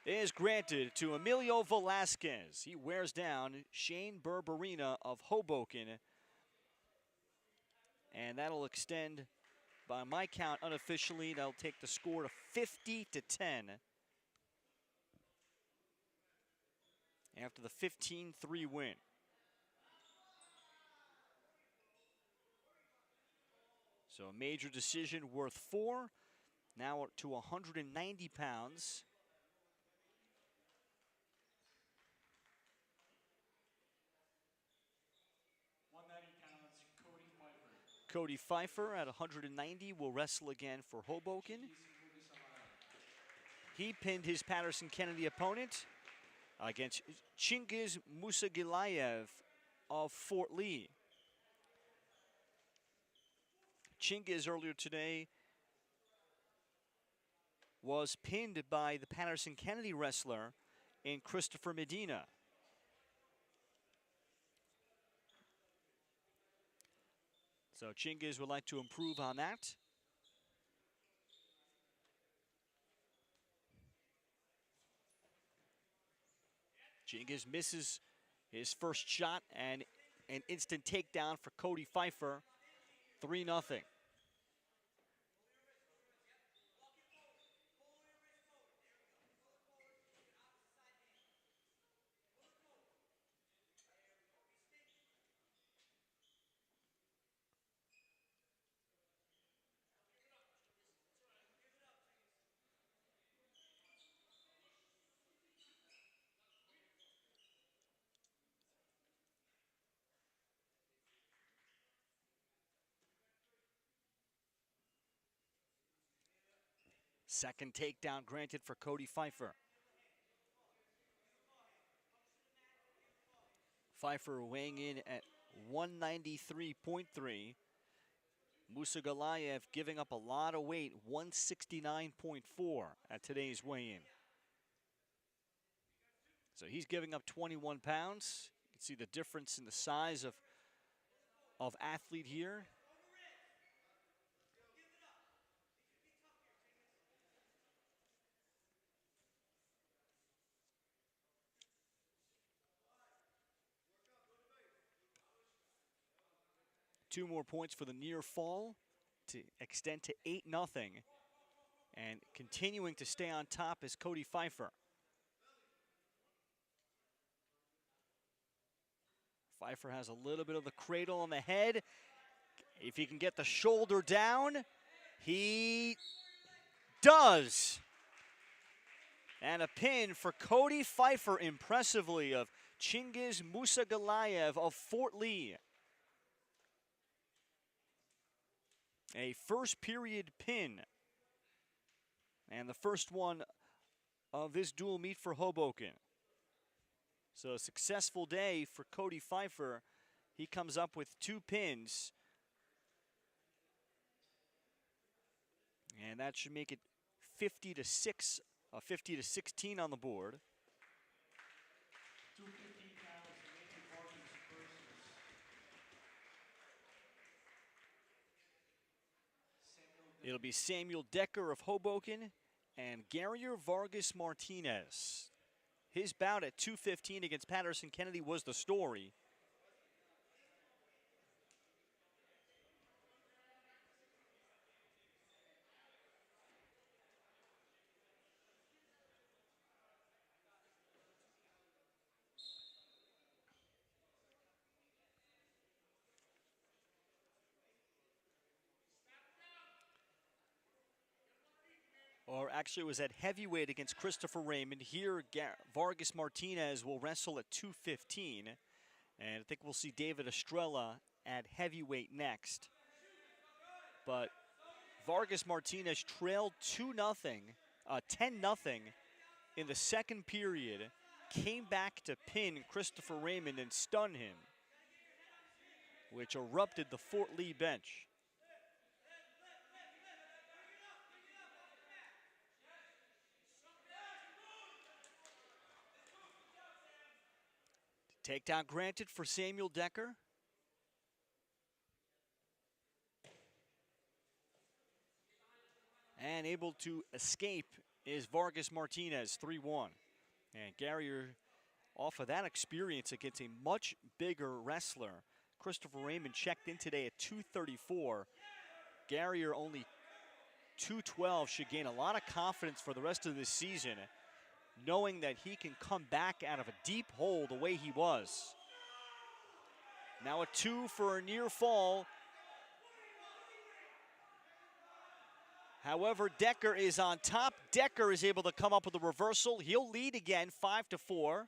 S2: is granted to Emilio Velasquez. He wears down Shane Barberena of Hoboken, and that'll extend, by my count unofficially, that'll take the score to 50-10. After the 15-3 win. So a major decision worth 4. Now to 190 pounds. Cody Pfeiffer at 190 will wrestle again for Hoboken. He pinned his Paterson Kennedy opponent against Chingiz Musagilayev of Fort Lee. Chingiz earlier today was pinned by the Paterson Kennedy wrestler in Christopher Medina. So Chingiz would like to improve on that. Chingiz misses his first shot, and an instant takedown for Cody Pfeiffer, 3-0. Second takedown granted for Cody Pfeiffer. Pfeiffer weighing in at 193.3. Musagilayev giving up a lot of weight, 169.4 at today's weigh-in. So he's giving up 21 pounds. You can see the difference in the size of athlete here. Two more points for the near fall to extend to 8-0. And continuing to stay on top is Cody Pfeiffer. Pfeiffer has a little bit of the cradle on the head. If he can get the shoulder down, He does. And a pin for Cody Pfeiffer, impressively, of Chingiz Musagalayev of Fort Lee. A first period pin. And the first one of this dual meet for Hoboken. So a successful day for Cody Pfeiffer. He comes up with 2 pins. And that should make it 50-6, 50-16 on the board.
S1: 2:15 counts, Major Vargas versus Samuel.
S2: It'll be Samuel Decker of Hoboken and Garrier Vargas Martinez. His bout at 2:15 against Paterson Kennedy was the story. Or actually, it was at heavyweight against Christopher Raymond. Here, Vargas Martinez will wrestle at 2:15. And I think we'll see David Estrella at heavyweight next. But Vargas Martinez trailed 10-0 in the second period. Came back to pin Christopher Raymond and stun him, which erupted the Fort Lee bench. Takedown granted for Samuel Decker. And able to escape is Vargas Martinez, 3-1. And Garrier, off of that experience against a much bigger wrestler, Christopher Raymond checked in today at 234. Garrier only 212, should gain a lot of confidence for the rest of this season, knowing that he can come back out of a deep hole the way he was. Now a 2 for a near fall. However, Decker is on top. Decker is able to come up with a reversal. He'll lead again, 5-4.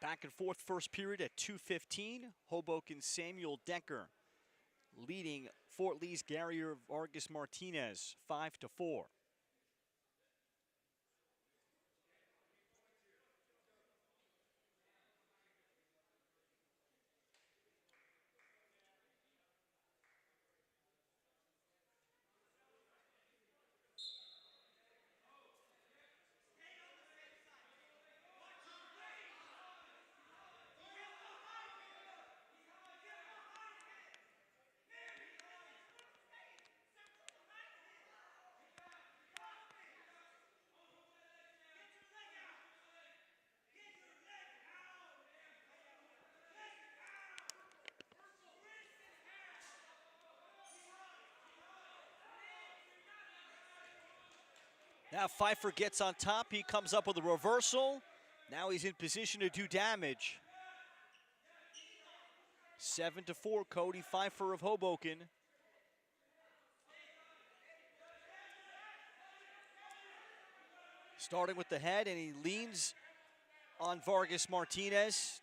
S2: Back and forth first period at 2:15. Hoboken Samuel Decker leading Fort Lee's Garrier Vargas Martinez 5-4. Now Pfeiffer gets on top. He comes up with a reversal. Now he's in position to do damage. 7-4, Cody Pfeiffer of Hoboken. Starting with the head, and he leans on Vargas Martinez.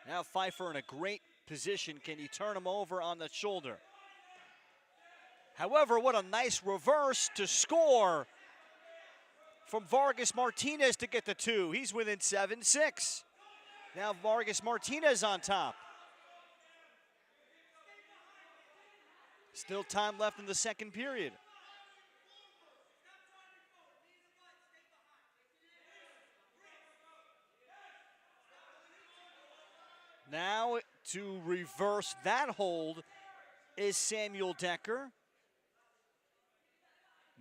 S2: Now Pfeiffer in a great position. Can he turn him over on the shoulder? However, what a nice reverse to score from Vargas Martinez to get the 2. He's within 7-6. Now Vargas Martinez on top. Still time left in the second period. Now to reverse that hold is Samuel Decker.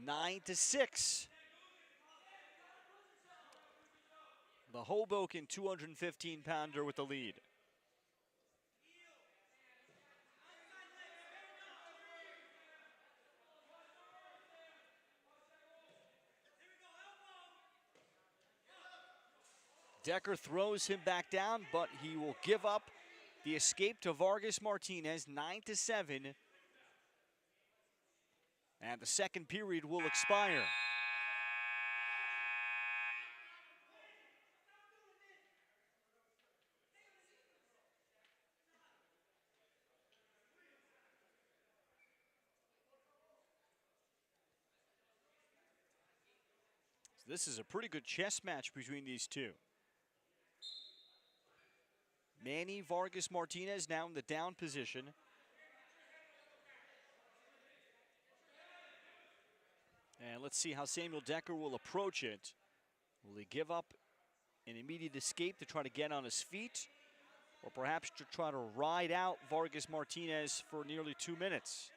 S2: 9-6. The Hoboken 215-pounder with the lead. Decker throws him back down, but he will give up the escape to Vargas Martinez, 9-7. And the second period will expire. So this is a pretty good chess match between these two. Manny Vargas Martinez now in the down position. And let's see how Samuel Decker will approach it. Will he give up an immediate escape to try to get on his feet? Or perhaps to try to ride out Vargas Martinez for nearly 2 minutes?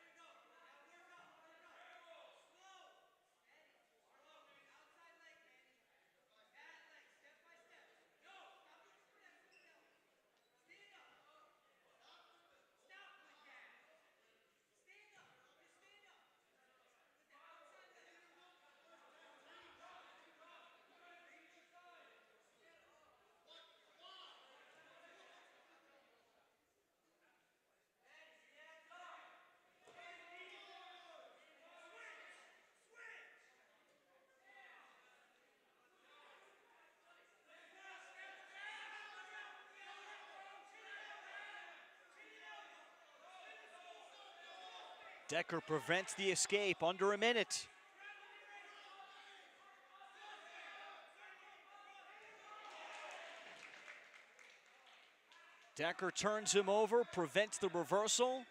S2: Decker prevents the escape under a minute. Decker turns him over, prevents the reversal.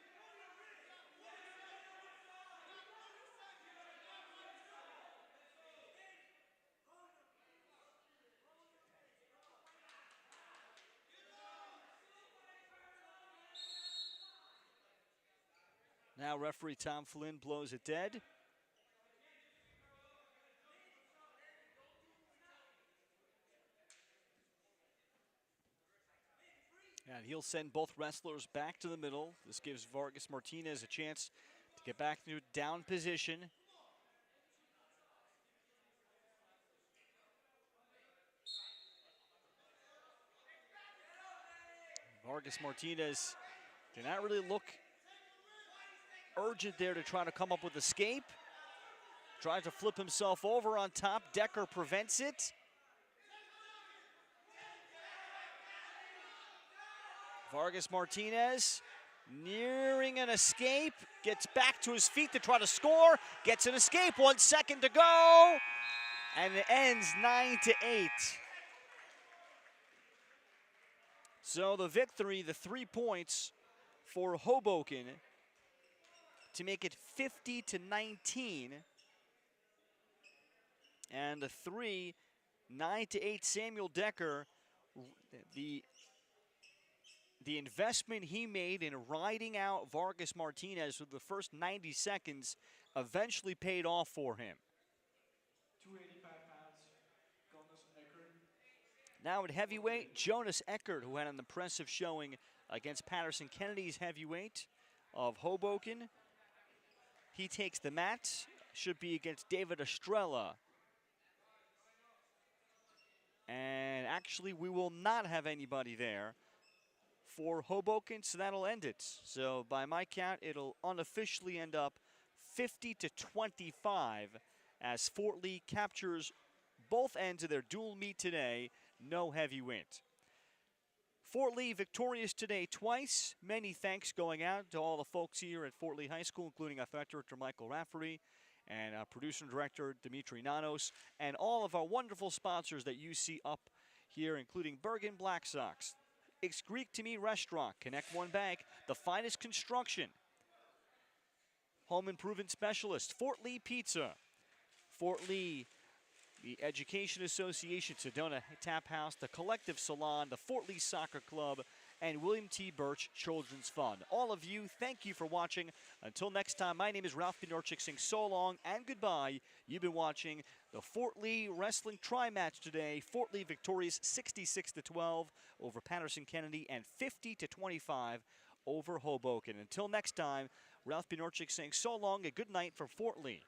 S2: Now referee Tom Flynn blows it dead. And he'll send both wrestlers back to the middle. This gives Vargas Martinez a chance to get back to down position. Vargas Martinez did not really look urgent there to try to come up with escape. Tries to flip himself over on top. Decker prevents it. Vargas Martinez nearing an escape. Gets back to his feet to try to score. Gets an escape. 1 second to go. And it ends 9-8. So the victory, the 3 points for Hoboken to make it 50-19. And the 3, 9-8, Samuel Decker, the investment he made in riding out Vargas Martinez for the first 90 seconds eventually paid off for him.
S1: 285 pounds, Jonas Eckert.
S2: Now at heavyweight, Jonas Eckert, who had an impressive showing against Paterson Kennedy's heavyweight of Hoboken. He takes the mat, should be against David Estrella. And actually, we will not have anybody there for Hoboken, so that'll end it. So by my count, it'll unofficially end up 50-25 as Fort Lee captures both ends of their dual meet today. No heavyweight. Fort Lee victorious today twice. Many thanks going out to all the folks here at Fort Lee High School, including Athletic Director Michael Rafferty and Producer and Director Dimitri Nanos, and all of our wonderful sponsors that you see up here, including Bergen Black Sox, It's Greek to Me Restaurant, Connect One Bank, The Finest Construction, Home Improvement Specialist, Fort Lee Pizza, Fort Lee, the Education Association, Sedona Tap House, the Collective Salon, the Fort Lee Soccer Club, and William T. Birch Children's Fund. All of you, thank you for watching. Until next time, my name is Ralph Pinorchik saying so long and goodbye. You've been watching the Fort Lee Wrestling Tri-Match today. Fort Lee victorious 66-12 over Paterson Kennedy and 50-25 over Hoboken. Until next time, Ralph Pinorchik saying so long and good night from Fort Lee.